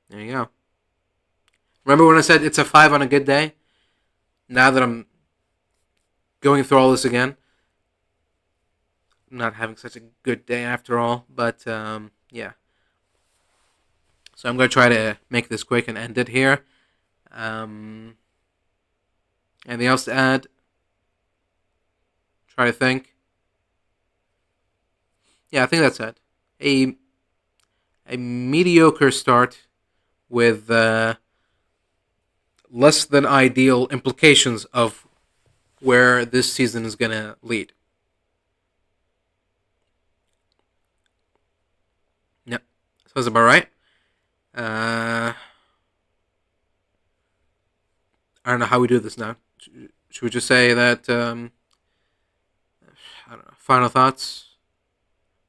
There you go. Remember when I said it's a 5 on a good day? Now that I'm going through all this again, I'm not having such a good day after all. But yeah. So I'm going to try to make this quick and end it here. Um, Anything else to add? Try to think. Yeah, I think that's it. A mediocre start with less than ideal implications of where this season is gonna lead. Yep, sounds about right. Uh, I don't know how we do this now. Should we just say that? I don't know. Final thoughts.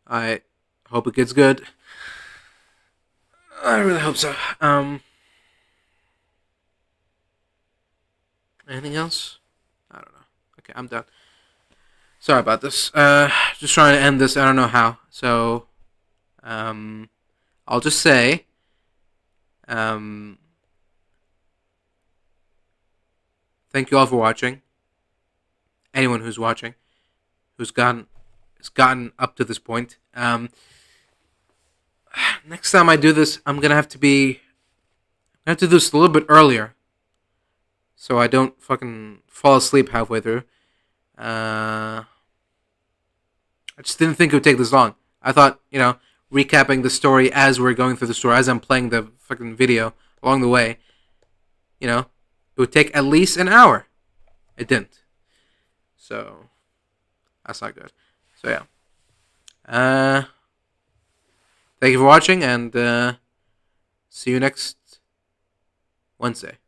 I hope it gets good. I really hope so. Anything else? I don't know. Okay, I'm done. Sorry about this. Just trying to end this. I don't know how. So, um, I'll just say, um, thank you all for watching. Anyone who's watching, has gotten up to this point. Next time I do this, I have to do this a little bit earlier, so I don't fucking fall asleep halfway through. I just didn't think it would take this long. I thought, recapping the story as we're going through the story, as I'm playing the fucking video along the way, it would take at least an hour. It didn't. So, that's not good. So, yeah. Thank you for watching, and see you next Wednesday.